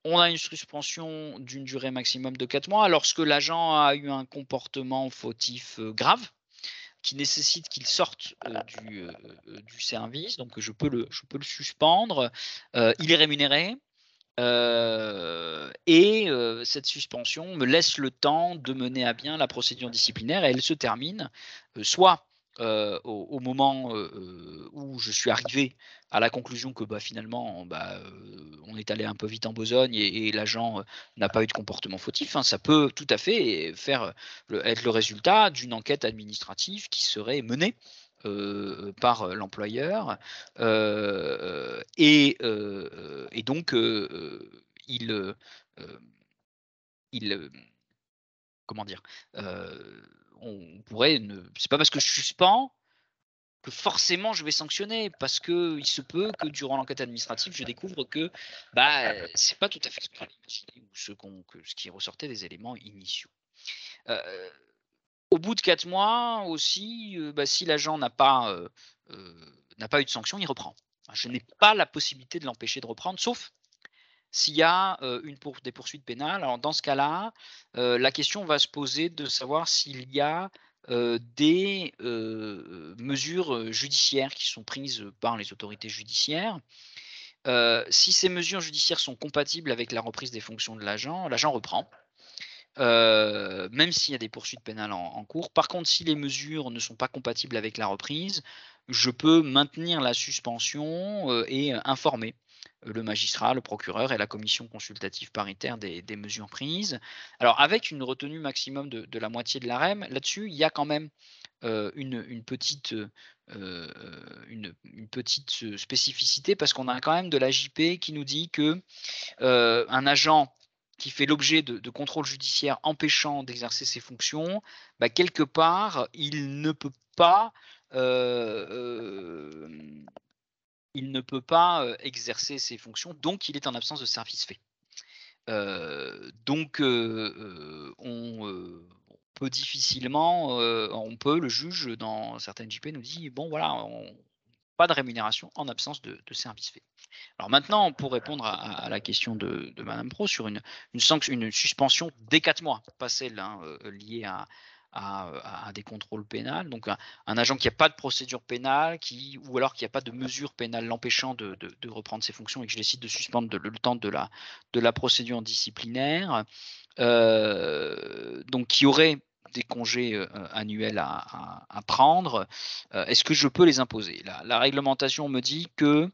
on a une suspension d'une durée maximum de 4 mois lorsque l'agent a eu un comportement fautif, grave, qui nécessite qu'il sorte, du service. Donc je peux le suspendre, il est rémunéré. Et cette suspension me laisse le temps de mener à bien la procédure disciplinaire et elle se termine, soit, au moment, où je suis arrivé à la conclusion que, bah, finalement, bah, on est allé un peu vite en besogne et l'agent, n'a pas eu de comportement fautif, hein. Ça peut tout à fait faire, être le résultat d'une enquête administrative qui serait menée, par, l'employeur. Et donc, il, heu, il, comment dire? On pourrait ne c'est pas parce que je suspends que forcément je vais sanctionner, parce qu'il se peut que durant l'enquête administrative, je découvre que, bah, c'est pas tout à fait ce qu'on avait imaginé ou ce qui ressortait des éléments initiaux. Heu, Au bout de 4 mois aussi, bah, si l'agent n'a pas eu de sanction, il reprend. Je n'ai pas la possibilité de l'empêcher de reprendre, sauf s'il y a, des poursuites pénales. Alors dans ce cas-là, la question va se poser de savoir s'il y a, des, mesures, judiciaires qui sont prises, par les autorités judiciaires. Si ces mesures judiciaires sont compatibles avec la reprise des fonctions de l'agent, l'agent reprend. Même s'il y a des poursuites pénales en cours. Par contre, si les mesures ne sont pas compatibles avec la reprise, je peux maintenir la suspension, et informer, le magistrat, le procureur et la commission consultative paritaire des mesures prises. Alors avec une retenue maximum de la moitié de la REM, là-dessus, il y a quand même, une petite, une petite, spécificité parce qu'on a quand même de la l'AJP qui nous dit que, un agent qui fait l'objet de contrôles judiciaires empêchant d'exercer ses fonctions, bah, quelque part, il ne peut pas, exercer ses fonctions, donc il est en absence de service fait. Donc on peut difficilement, le juge dans certaines JP nous dit: «Bon voilà, pas de rémunération en absence de service fait». Alors maintenant, pour répondre à la question de Madame Pro sur une suspension dès 4 mois, pas celle, hein, liée à des contrôles pénals. Donc un agent qui n'a pas de procédure pénale, ou alors qui n'a pas de mesure pénale l'empêchant de reprendre ses fonctions et que je décide de suspendre le temps de la procédure disciplinaire, donc qui aurait des congés annuels à prendre, est-ce que je peux les imposer? La réglementation me dit que,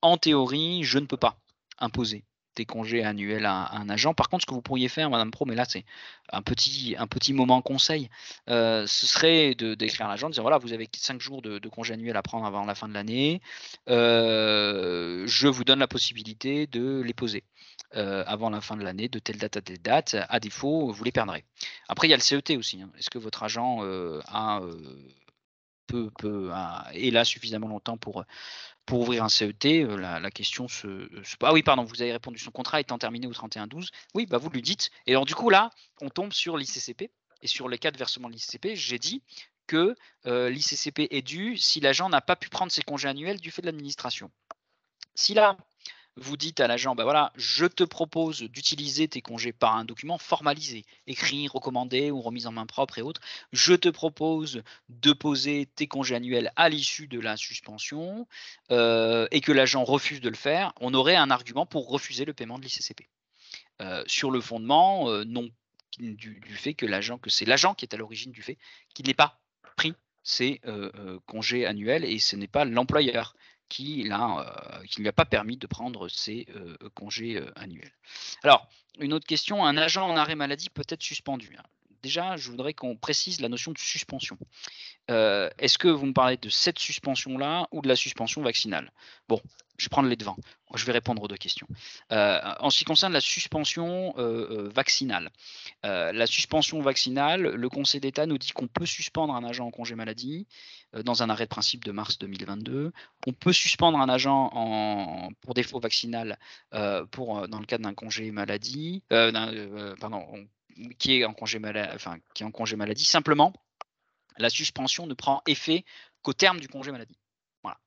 en théorie, je ne peux pas imposer des congés annuels à un agent. Par contre, ce que vous pourriez faire, madame Pro, mais là, c'est un petit moment conseil, ce serait d'écrire à l'agent, de dire: «Voilà, vous avez 5 jours de congés annuels à prendre avant la fin de l'année. Je vous donne la possibilité de les poser, avant la fin de l'année, de telle date à telle date. À défaut, vous les perdrez». Après, il y a le CET aussi, hein. Est-ce que votre agent, est là suffisamment longtemps pour ouvrir un CET? La question ah oui, pardon, vous avez répondu: «Son contrat étant terminé au 31/12». Oui, bah, vous lui dites et alors du coup là, on tombe sur l'ICCP et sur les cas de versement de l'ICCP, j'ai dit que, l'ICCP est dû si l'agent n'a pas pu prendre ses congés annuels du fait de l'administration. Si là, vous dites à l'agent: «Bah, voilà, je te propose d'utiliser tes congés par un document formalisé, écrit, recommandé ou remis en main propre et autres. Je te propose de poser tes congés annuels à l'issue de la suspension», et que l'agent refuse de le faire, on aurait un argument pour refuser le paiement de l'ICCP. Sur le fondement, non du fait que c'est l'agent qui est à l'origine du fait qu'il n'ait pas pris ses, congés annuels et ce n'est pas l'employeur qui ne lui a pas permis de prendre ses, congés, annuels. Alors, une autre question, un agent en arrêt maladie peut être suspendu, hein. Déjà, je voudrais qu'on précise la notion de suspension. Est-ce que vous me parlez de cette suspension-là ou de la suspension vaccinale? Bon, je vais prendre les devants. Je vais répondre aux 2 questions. En ce qui concerne la suspension, vaccinale, la suspension vaccinale, le Conseil d'État nous dit qu'on peut suspendre un agent en congé maladie, dans un arrêt de principe de mars 2022. On peut suspendre un agent pour défaut vaccinal, dans le cadre d'un congé maladie, qui est en congé maladie. Simplement, la suspension ne prend effet qu'au terme du congé maladie. Voilà.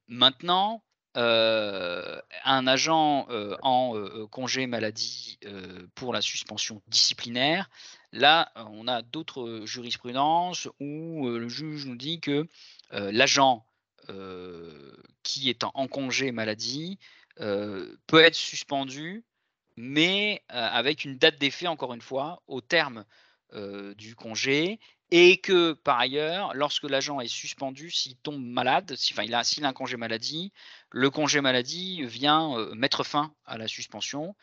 Maintenant, un agent, en, congé maladie, pour la suspension disciplinaire, là, on a d'autres jurisprudences où, le juge nous dit que, l'agent, qui est en congé maladie, peut être suspendu, mais, avec une date d'effet encore une fois au terme, du congé et que par ailleurs, lorsque l'agent est suspendu, s'il tombe malade, s'il a un congé maladie, le congé maladie vient, mettre fin à la suspension,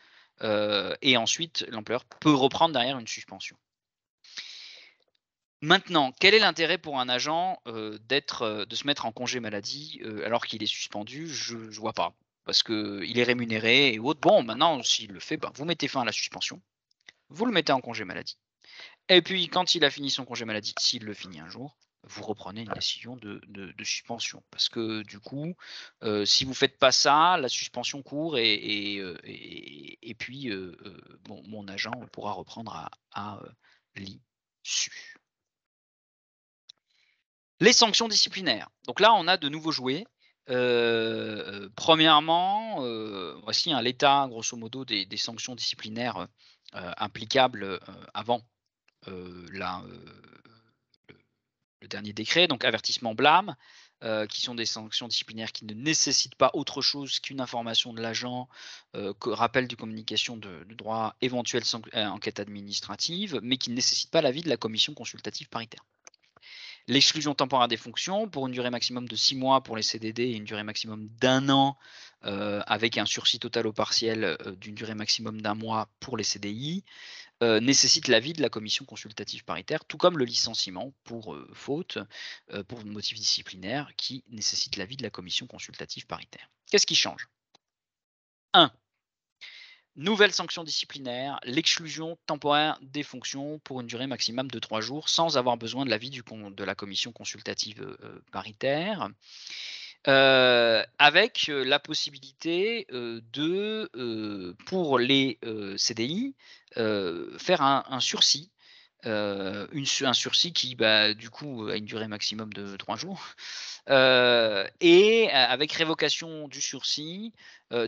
et ensuite l'employeur peut reprendre derrière une suspension. Maintenant, quel est l'intérêt pour un agent, de se mettre en congé maladie, alors qu'il est suspendu? Je ne vois pas. Parce qu'il est rémunéré et autres. Bon, maintenant s'il le fait, ben, vous mettez fin à la suspension, vous le mettez en congé maladie. Et puis quand il a fini son congé maladie, s'il le finit un jour, vous reprenez une décision de suspension. Parce que du coup, si vous faites pas ça, la suspension court et puis, mon agent pourra reprendre l'issue. Les sanctions disciplinaires. Donc là, on a de nouveaux jouets. Premièrement, voici, l'état grosso modo des sanctions disciplinaires, applicables, avant, la, le dernier décret, donc avertissement, blâme, qui sont des sanctions disciplinaires qui ne nécessitent pas autre chose qu'une information de l'agent, rappel de communication de droit, éventuelle enquête administrative, mais qui ne nécessitent pas l'avis de la commission consultative paritaire. L'exclusion temporaire des fonctions pour une durée maximum de 6 mois pour les CDD et une durée maximum d'1 an, avec un sursis total ou partiel, d'une durée maximum d'1 mois pour les CDI, nécessite l'avis de la commission consultative paritaire, tout comme le licenciement pour, faute, pour motif disciplinaire qui nécessite l'avis de la commission consultative paritaire. Qu'est-ce qui change? 1, nouvelle sanction disciplinaire, l'exclusion temporaire des fonctions pour une durée maximum de 3 jours sans avoir besoin de l'avis de la commission consultative, paritaire. Avec, la possibilité, pour les, CDI, faire un sursis, un sursis qui, bah, du coup, a une durée maximum de 3 jours, et avec révocation du sursis,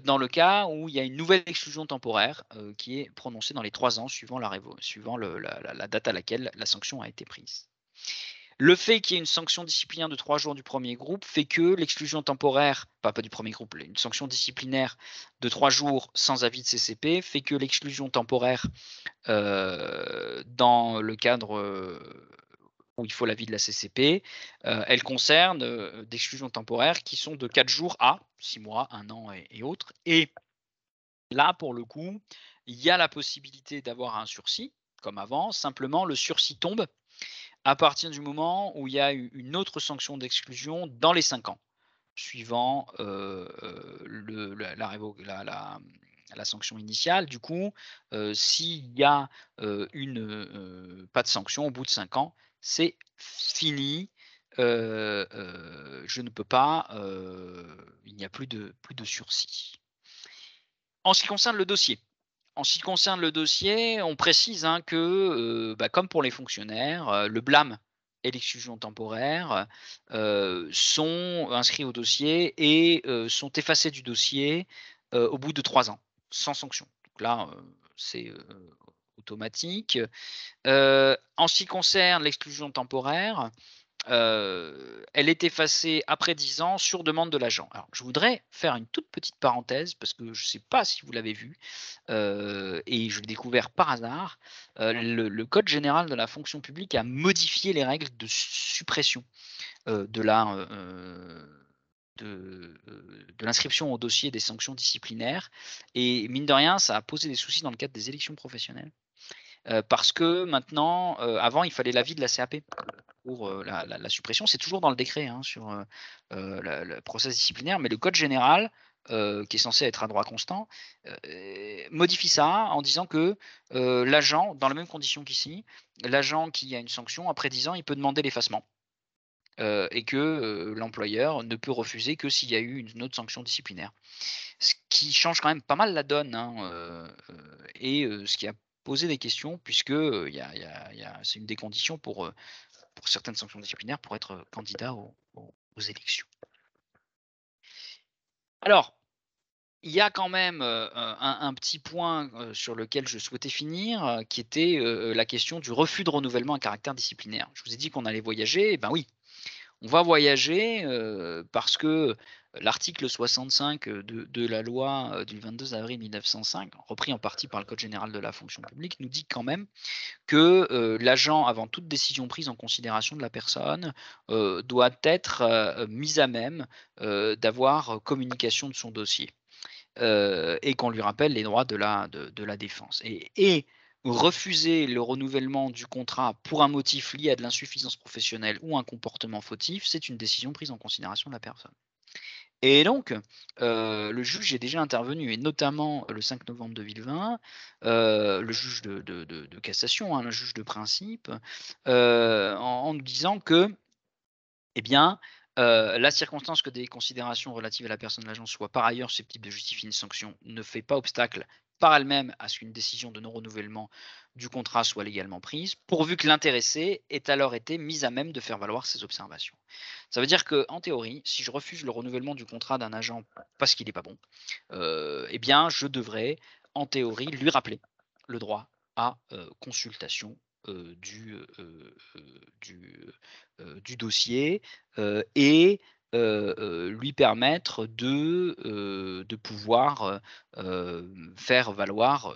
dans le cas où il y a une nouvelle exclusion temporaire, qui est prononcée dans les 3 ans suivant la date à laquelle la sanction a été prise. Le fait qu'il y ait une sanction disciplinaire de 3 jours du premier groupe fait que l'exclusion temporaire, pas du premier groupe, une sanction disciplinaire de 3 jours sans avis de CCP fait que l'exclusion temporaire, dans le cadre, où il faut l'avis de la CCP, elle concerne, d'exclusions temporaires qui sont de 4 jours à 6 mois, 1 an et autres. Et là, pour le coup, il y a la possibilité d'avoir un sursis, comme avant. Simplement, le sursis tombe à partir du moment où il y a eu une autre sanction d'exclusion dans les 5 ans, suivant, le la révo la sanction initiale. Du coup, s'il y a, pas de sanction au bout de 5 ans, c'est fini. Je ne peux pas, il n'y a plus de sursis. En ce qui concerne le dossier. On précise, hein, que, bah, comme pour les fonctionnaires, le blâme et l'exclusion temporaire, sont inscrits au dossier et sont effacés du dossier, au bout de 3 ans, sans sanction. Donc là, c'est, automatique. En ce qui concerne l'exclusion temporaire, elle est effacée après 10 ans sur demande de l'agent. Alors, je voudrais faire une toute petite parenthèse parce que je ne sais pas si vous l'avez vu, et je l'ai découvert par hasard. Le code général de la fonction publique a modifié les règles de suppression, de la, de l'inscription au dossier des sanctions disciplinaires, et mine de rien, ça a posé des soucis dans le cadre des élections professionnelles. Parce que maintenant, avant, il fallait l'avis de la CAP pour, la suppression. C'est toujours dans le décret, hein, sur, le process disciplinaire, mais le code général, qui est censé être à droit constant, modifie ça en disant que, l'agent, dans les mêmes conditions qu'ici, l'agent qui a une sanction, après 10 ans, il peut demander l'effacement, et que, l'employeur ne peut refuser que s'il y a eu une autre sanction disciplinaire. Ce qui change quand même pas mal la donne, hein, et ce qui a posé des questions puisque, c'est une des conditions pour certaines sanctions disciplinaires pour être candidat aux élections. Alors, il y a quand même, un petit point, sur lequel je souhaitais finir, qui était, la question du refus de renouvellement à caractère disciplinaire. Je vous ai dit qu'on allait voyager, et ben oui, on va voyager, parce que l'article 65, de la loi, du 22 avril 1905, repris en partie par le code général de la fonction publique, nous dit quand même que, l'agent, avant toute décision prise en considération de la personne, doit être, mis à même, d'avoir communication de son dossier, et qu'on lui rappelle les droits de la défense, et refuser le renouvellement du contrat pour un motif lié à de l'insuffisance professionnelle ou un comportement fautif, c'est une décision prise en considération de la personne. Et donc, le juge est déjà intervenu, et notamment le 5 novembre 2020, le juge de cassation, hein, le juge de principe, en nous disant que, eh bien, la circonstance que des considérations relatives à la personne de l'agent soient par ailleurs susceptibles de justifier une sanction ne fait pas obstacle par elle-même à ce qu'une décision de non-renouvellement du contrat soit légalement prise, pourvu que l'intéressé ait alors été mis à même de faire valoir ses observations. Ça veut dire qu'en théorie, si je refuse le renouvellement du contrat d'un agent parce qu'il n'est pas bon, eh bien, je devrais, en théorie, lui rappeler le droit à, consultation, du dossier, et lui permettre de pouvoir, faire valoir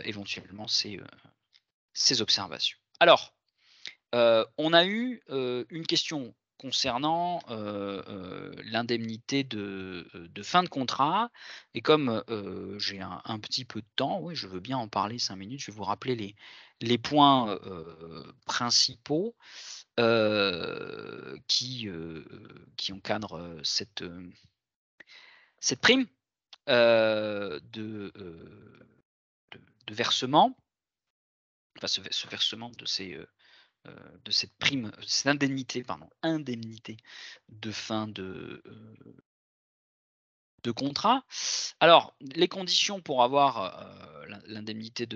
éventuellement ses observations. Alors, on a eu, une question concernant, l'indemnité de fin de contrat, et comme, j'ai un petit peu de temps, oui, je veux bien en parler 5 minutes. Je vais vous rappeler les points, principaux, qui encadrent, cette prime, de versement, enfin ce versement de cette prime, cette indemnité, pardon, indemnité de fin de contrat. Alors, les conditions pour avoir, l'indemnité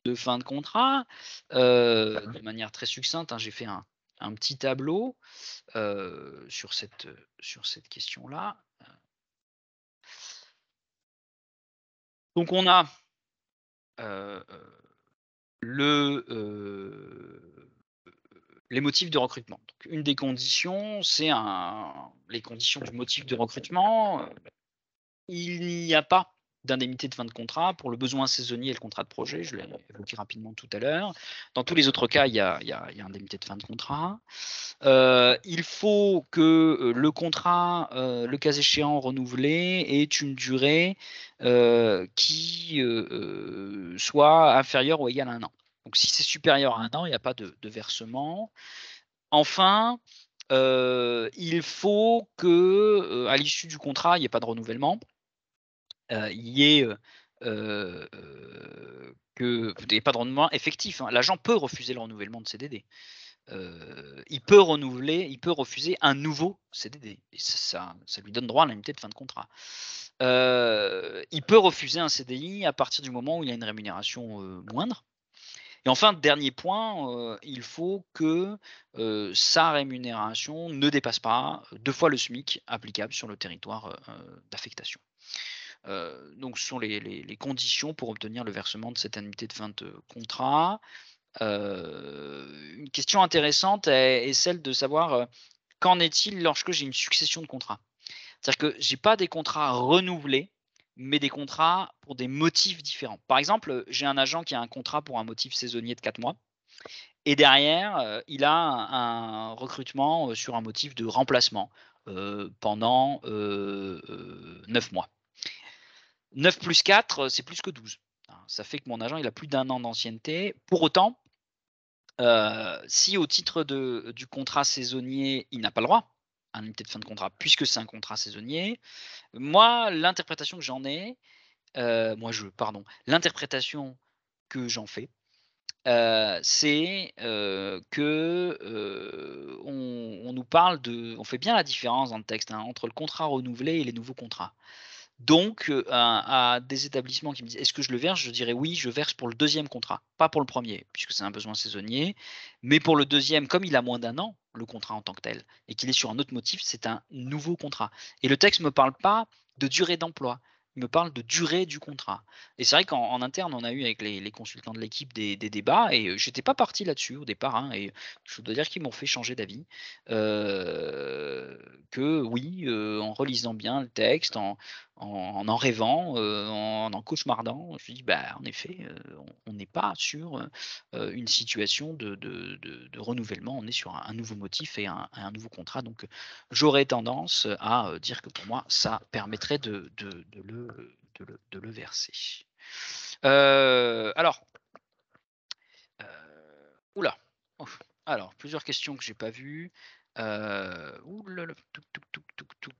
de fin de contrat, de manière très succincte, hein, j'ai fait un petit tableau sur cette question-là. Donc on a les motifs de recrutement. Donc, une des conditions, c'est les conditions du motif de recrutement. Il n'y a pas d'indemnité de fin de contrat pour le besoin saisonnier et le contrat de projet, je l'ai évoqué rapidement tout à l'heure. Dans tous les autres cas, il y a indemnité de fin de contrat. Il faut que le contrat, le cas échéant renouvelé, ait une durée qui soit inférieure ou égale à 1 an. Donc si c'est supérieur à 1 an, il n'y a pas de versement. Enfin, il faut que, à l'issue du contrat, il n'y ait pas de renouvellement. Il y ait que il n'y ait pas de renouvellement effectif, hein. L'agent peut refuser le renouvellement de CDD. Il peut refuser un nouveau CDD et ça lui donne droit à l'indemnité de fin de contrat. Il peut refuser un CDI à partir du moment où il y a une rémunération moindre. Et enfin, dernier point, il faut que sa rémunération ne dépasse pas 2 fois le SMIC applicable sur le territoire d'affectation. Donc ce sont les conditions pour obtenir le versement de cette indemnité de fin de contrat. Une question intéressante est celle de savoir, qu'en est-il lorsque j'ai une succession de contrats? C'est-à-dire que j'ai pas des contrats renouvelés, mais des contrats pour des motifs différents. Par exemple, j'ai un agent qui a un contrat pour un motif saisonnier de 4 mois et derrière, il a un recrutement, sur un motif de remplacement, pendant, 9 mois. 9 plus 4, c'est plus que 12. Ça fait que mon agent, il a plus d'1 an d'ancienneté. Pour autant, si au titre du contrat saisonnier, il n'a pas le droit à l'indemnité de fin de contrat, puisque c'est un contrat saisonnier, moi, l'interprétation que j'en ai, l'interprétation que j'en fais, c'est, que, on nous parle on fait bien la différence dans le texte, hein, entre le contrat renouvelé et les nouveaux contrats. Donc, à des établissements qui me disent: «Est-ce que je le verse?» Je dirais: «Oui, je verse pour le deuxième contrat, pas pour le premier, puisque c'est un besoin saisonnier, mais pour le deuxième, comme il a moins d'1 an, le contrat en tant que tel, et qu'il est sur un autre motif, c'est un nouveau contrat» et le texte me parle pas de durée d'emploi, il me parle de durée du contrat et c'est vrai qu'en interne, on a eu avec les consultants de l'équipe des débats et j'étais pas parti là-dessus au départ, hein, et je dois dire qu'ils m'ont fait changer d'avis, que oui, en relisant bien le texte, en rêvant, en cauchemardant. Je me suis dit: «Bah, en effet, on n'est pas sur, une situation de renouvellement. On est sur un nouveau motif et un nouveau contrat». Donc, j'aurais tendance à, dire que pour moi, ça permettrait de le verser. Alors, ouh là! Ouf, alors plusieurs questions que j'ai pas vues. Ouh là là, touc, touc, touc, touc, touc,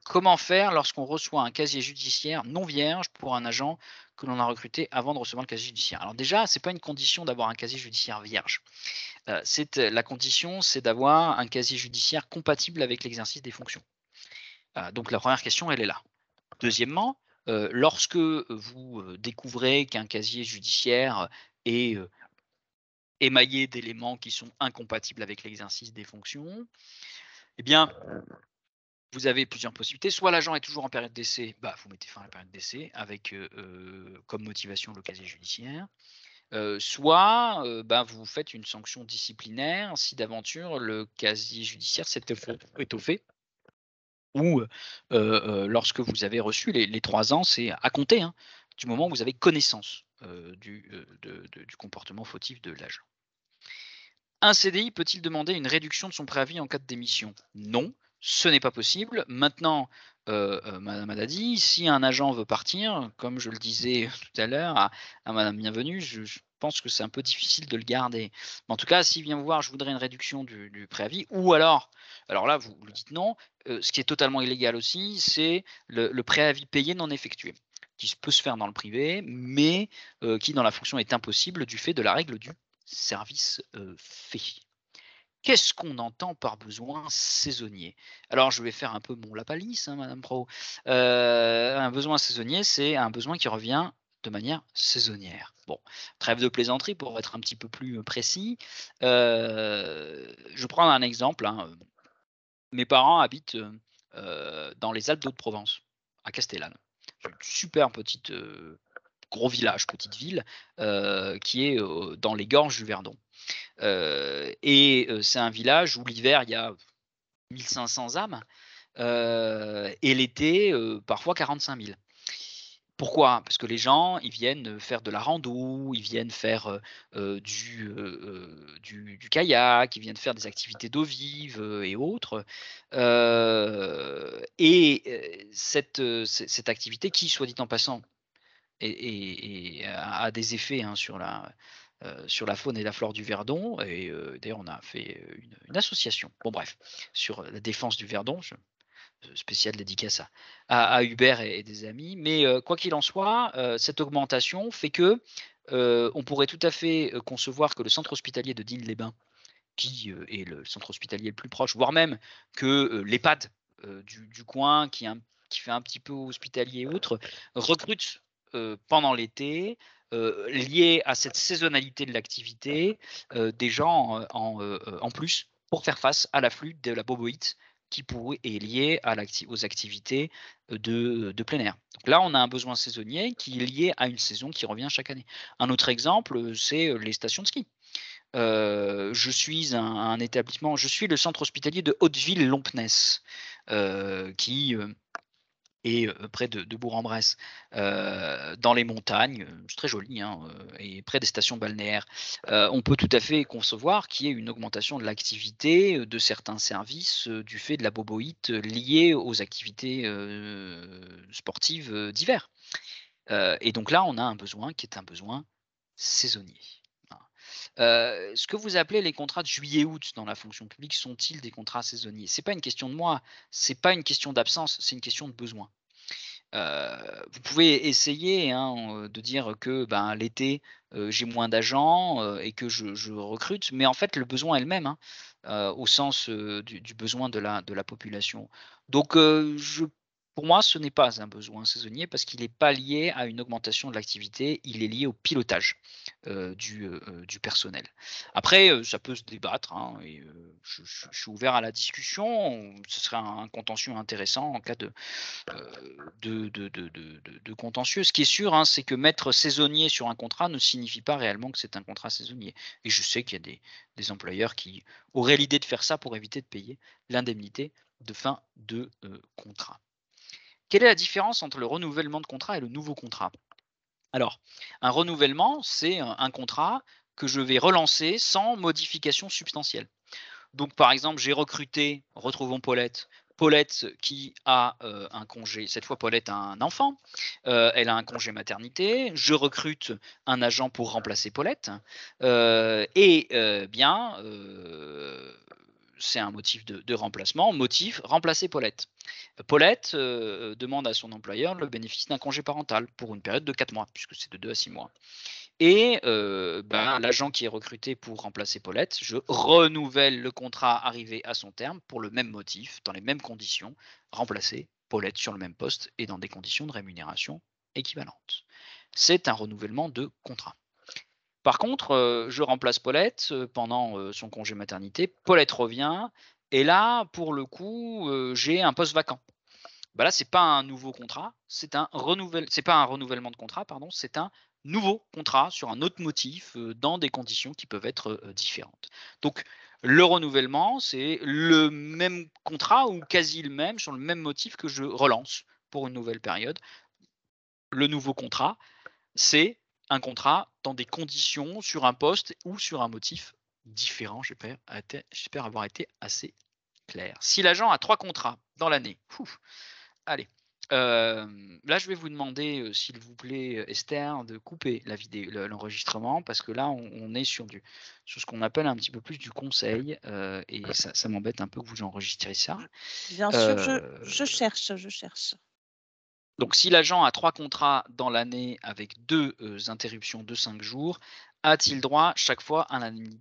comment faire lorsqu'on reçoit un casier judiciaire non vierge pour un agent que l'on a recruté avant de recevoir le casier judiciaire? Alors déjà, c'est pas une condition d'avoir un casier judiciaire vierge. La condition, c'est d'avoir un casier judiciaire compatible avec l'exercice des fonctions. Donc la première question, elle est là. Deuxièmement, lorsque vous, découvrez qu'un casier judiciaire est, émaillé d'éléments qui sont incompatibles avec l'exercice des fonctions, eh bien, vous avez plusieurs possibilités. Soit l'agent est toujours en période d'essai, bah, vous mettez fin à la période d'essai avec, comme motivation le casier judiciaire. Soit, bah, vous faites une sanction disciplinaire si d'aventure le casier judiciaire s'est étoffé ou, lorsque vous avez reçu les 3 ans, c'est à compter, hein, du moment où vous avez connaissance, du comportement fautif de l'agent. Un CDI peut-il demander une réduction de son préavis en cas de démission? Non, ce n'est pas possible. Maintenant, madame Haddadi, si un agent veut partir, comme je le disais tout à l'heure à madame Bienvenue, je pense que c'est un peu difficile de le garder. Mais en tout cas, s'il vient vous voir: «Je voudrais une réduction du préavis» ou alors là, vous lui dites non. Ce qui est totalement illégal aussi, c'est le préavis payé non effectué, qui peut se faire dans le privé, mais qui dans la fonction est impossible du fait de la règle du service, fait. Qu'est-ce qu'on entend par besoin saisonnier? Alors je vais faire un peu mon Lapalisse, hein, madame Pro. Un besoin saisonnier, c'est un besoin qui revient de manière saisonnière. Bon, trêve de plaisanterie pour être un petit peu plus précis. Je prends un exemple, hein, mes parents habitent dans les Alpes d'Haute-Provence, à Castellane. C'est une super petite, gros village, petite ville, qui est dans les gorges du Verdon. C'est un village où l'hiver, il y a 1500 âmes, et l'été, parfois 45 000. Pourquoi? Parce que les gens, ils viennent faire de la rando, ils viennent faire du kayak, ils viennent faire des activités d'eau vive et autres. Cette activité qui, soit dit en passant, a des effets hein, sur la faune et la flore du Verdon. Et d'ailleurs, on a fait une association, bon bref, sur la défense du Verdon. Spéciale dédicace à Hubert et des amis. Mais quoi qu'il en soit, cette augmentation fait que on pourrait tout à fait concevoir que le centre hospitalier de Digne-les-Bains, qui est le centre hospitalier le plus proche, voire même que l'EHPAD du coin, qui fait un petit peu hospitalier et autres, recrute pendant l'été, lié à cette saisonnalité de l'activité, des gens en plus pour faire face à l'afflux de la boboïte qui est lié aux activités de plein air. Donc là, on a un besoin saisonnier qui est lié à une saison qui revient chaque année. Un autre exemple, c'est les stations de ski. Je suis un établissement, je suis le centre hospitalier de Hauteville-Lompness, qui est près de Bourg-en-Bresse, dans les montagnes. C'est très joli, hein, et près des stations balnéaires. On peut tout à fait concevoir qu'il y ait une augmentation de l'activité de certains services du fait de la boboïte liée aux activités sportives d'hiver. Et donc là, on a un besoin qui est un besoin saisonnier. Voilà. Ce que vous appelez les contrats de juillet-août dans la fonction publique sont-ils des contrats saisonniers? C'est pas une question de mois, c'est pas une question d'absence, c'est une question de besoin. Vous pouvez essayer, hein, de dire que, ben, l'été, j'ai moins d'agents, et que je recrute, mais en fait le besoin est le même, hein, au sens, du besoin de la population. Donc, pour moi, ce n'est pas un besoin saisonnier parce qu'il n'est pas lié à une augmentation de l'activité, il est lié au pilotage, du personnel. Après, ça peut se débattre, hein, et je suis ouvert à la discussion. Ce serait un contentieux intéressant en cas de contentieux. Ce qui est sûr, hein, c'est que mettre saisonnier sur un contrat ne signifie pas réellement que c'est un contrat saisonnier. Et je sais qu'il y a des employeurs qui auraient l'idée de faire ça pour éviter de payer l'indemnité de fin de contrat. Quelle est la différence entre le renouvellement de contrat et le nouveau contrat? Alors, un renouvellement, c'est un contrat que je vais relancer sans modification substantielle. Donc, par exemple, j'ai recruté, retrouvons Paulette. Paulette qui a un congé, cette fois Paulette a un enfant, elle a un congé maternité, je recrute un agent pour remplacer Paulette, bien, c'est un motif de remplacement, motif remplacer Paulette. Paulette demande à son employeur le bénéfice d'un congé parental pour une période de 4 mois, puisque c'est de 2 à 6 mois. Et l'agent qui est recruté pour remplacer Paulette, je renouvelle le contrat arrivé à son terme pour le même motif, dans les mêmes conditions, remplacer Paulette sur le même poste et dans des conditions de rémunération équivalentes. C'est un renouvellement de contrat. Par contre, je remplace Paulette pendant son congé maternité. Paulette revient et là, pour le coup, j'ai un poste vacant. Bah là, c'est pas un nouveau contrat, c'est pas un renouvellement de contrat, pardon, c'est un nouveau contrat sur un autre motif, dans des conditions qui peuvent être, différentes. Donc le renouvellement, c'est le même contrat ou quasi le même, sur le même motif que je relance pour une nouvelle période. Le nouveau contrat, c'est un contrat dans des conditions, sur un poste ou sur un motif différent. J'espère avoir été assez clair. Si l'agent a 3 contrats dans l'année, allez, là, je vais vous demander, s'il vous plaît, Esther, de couper la vidéo, l'enregistrement, parce que là, on est sur ce qu'on appelle un petit peu plus du conseil, et ça m'embête un peu que vous enregistriez ça. Bien sûr, je cherche, je cherche. Donc si l'agent a 3 contrats dans l'année avec 2 interruptions de 5 jours, a-t-il droit chaque fois à l'indemnité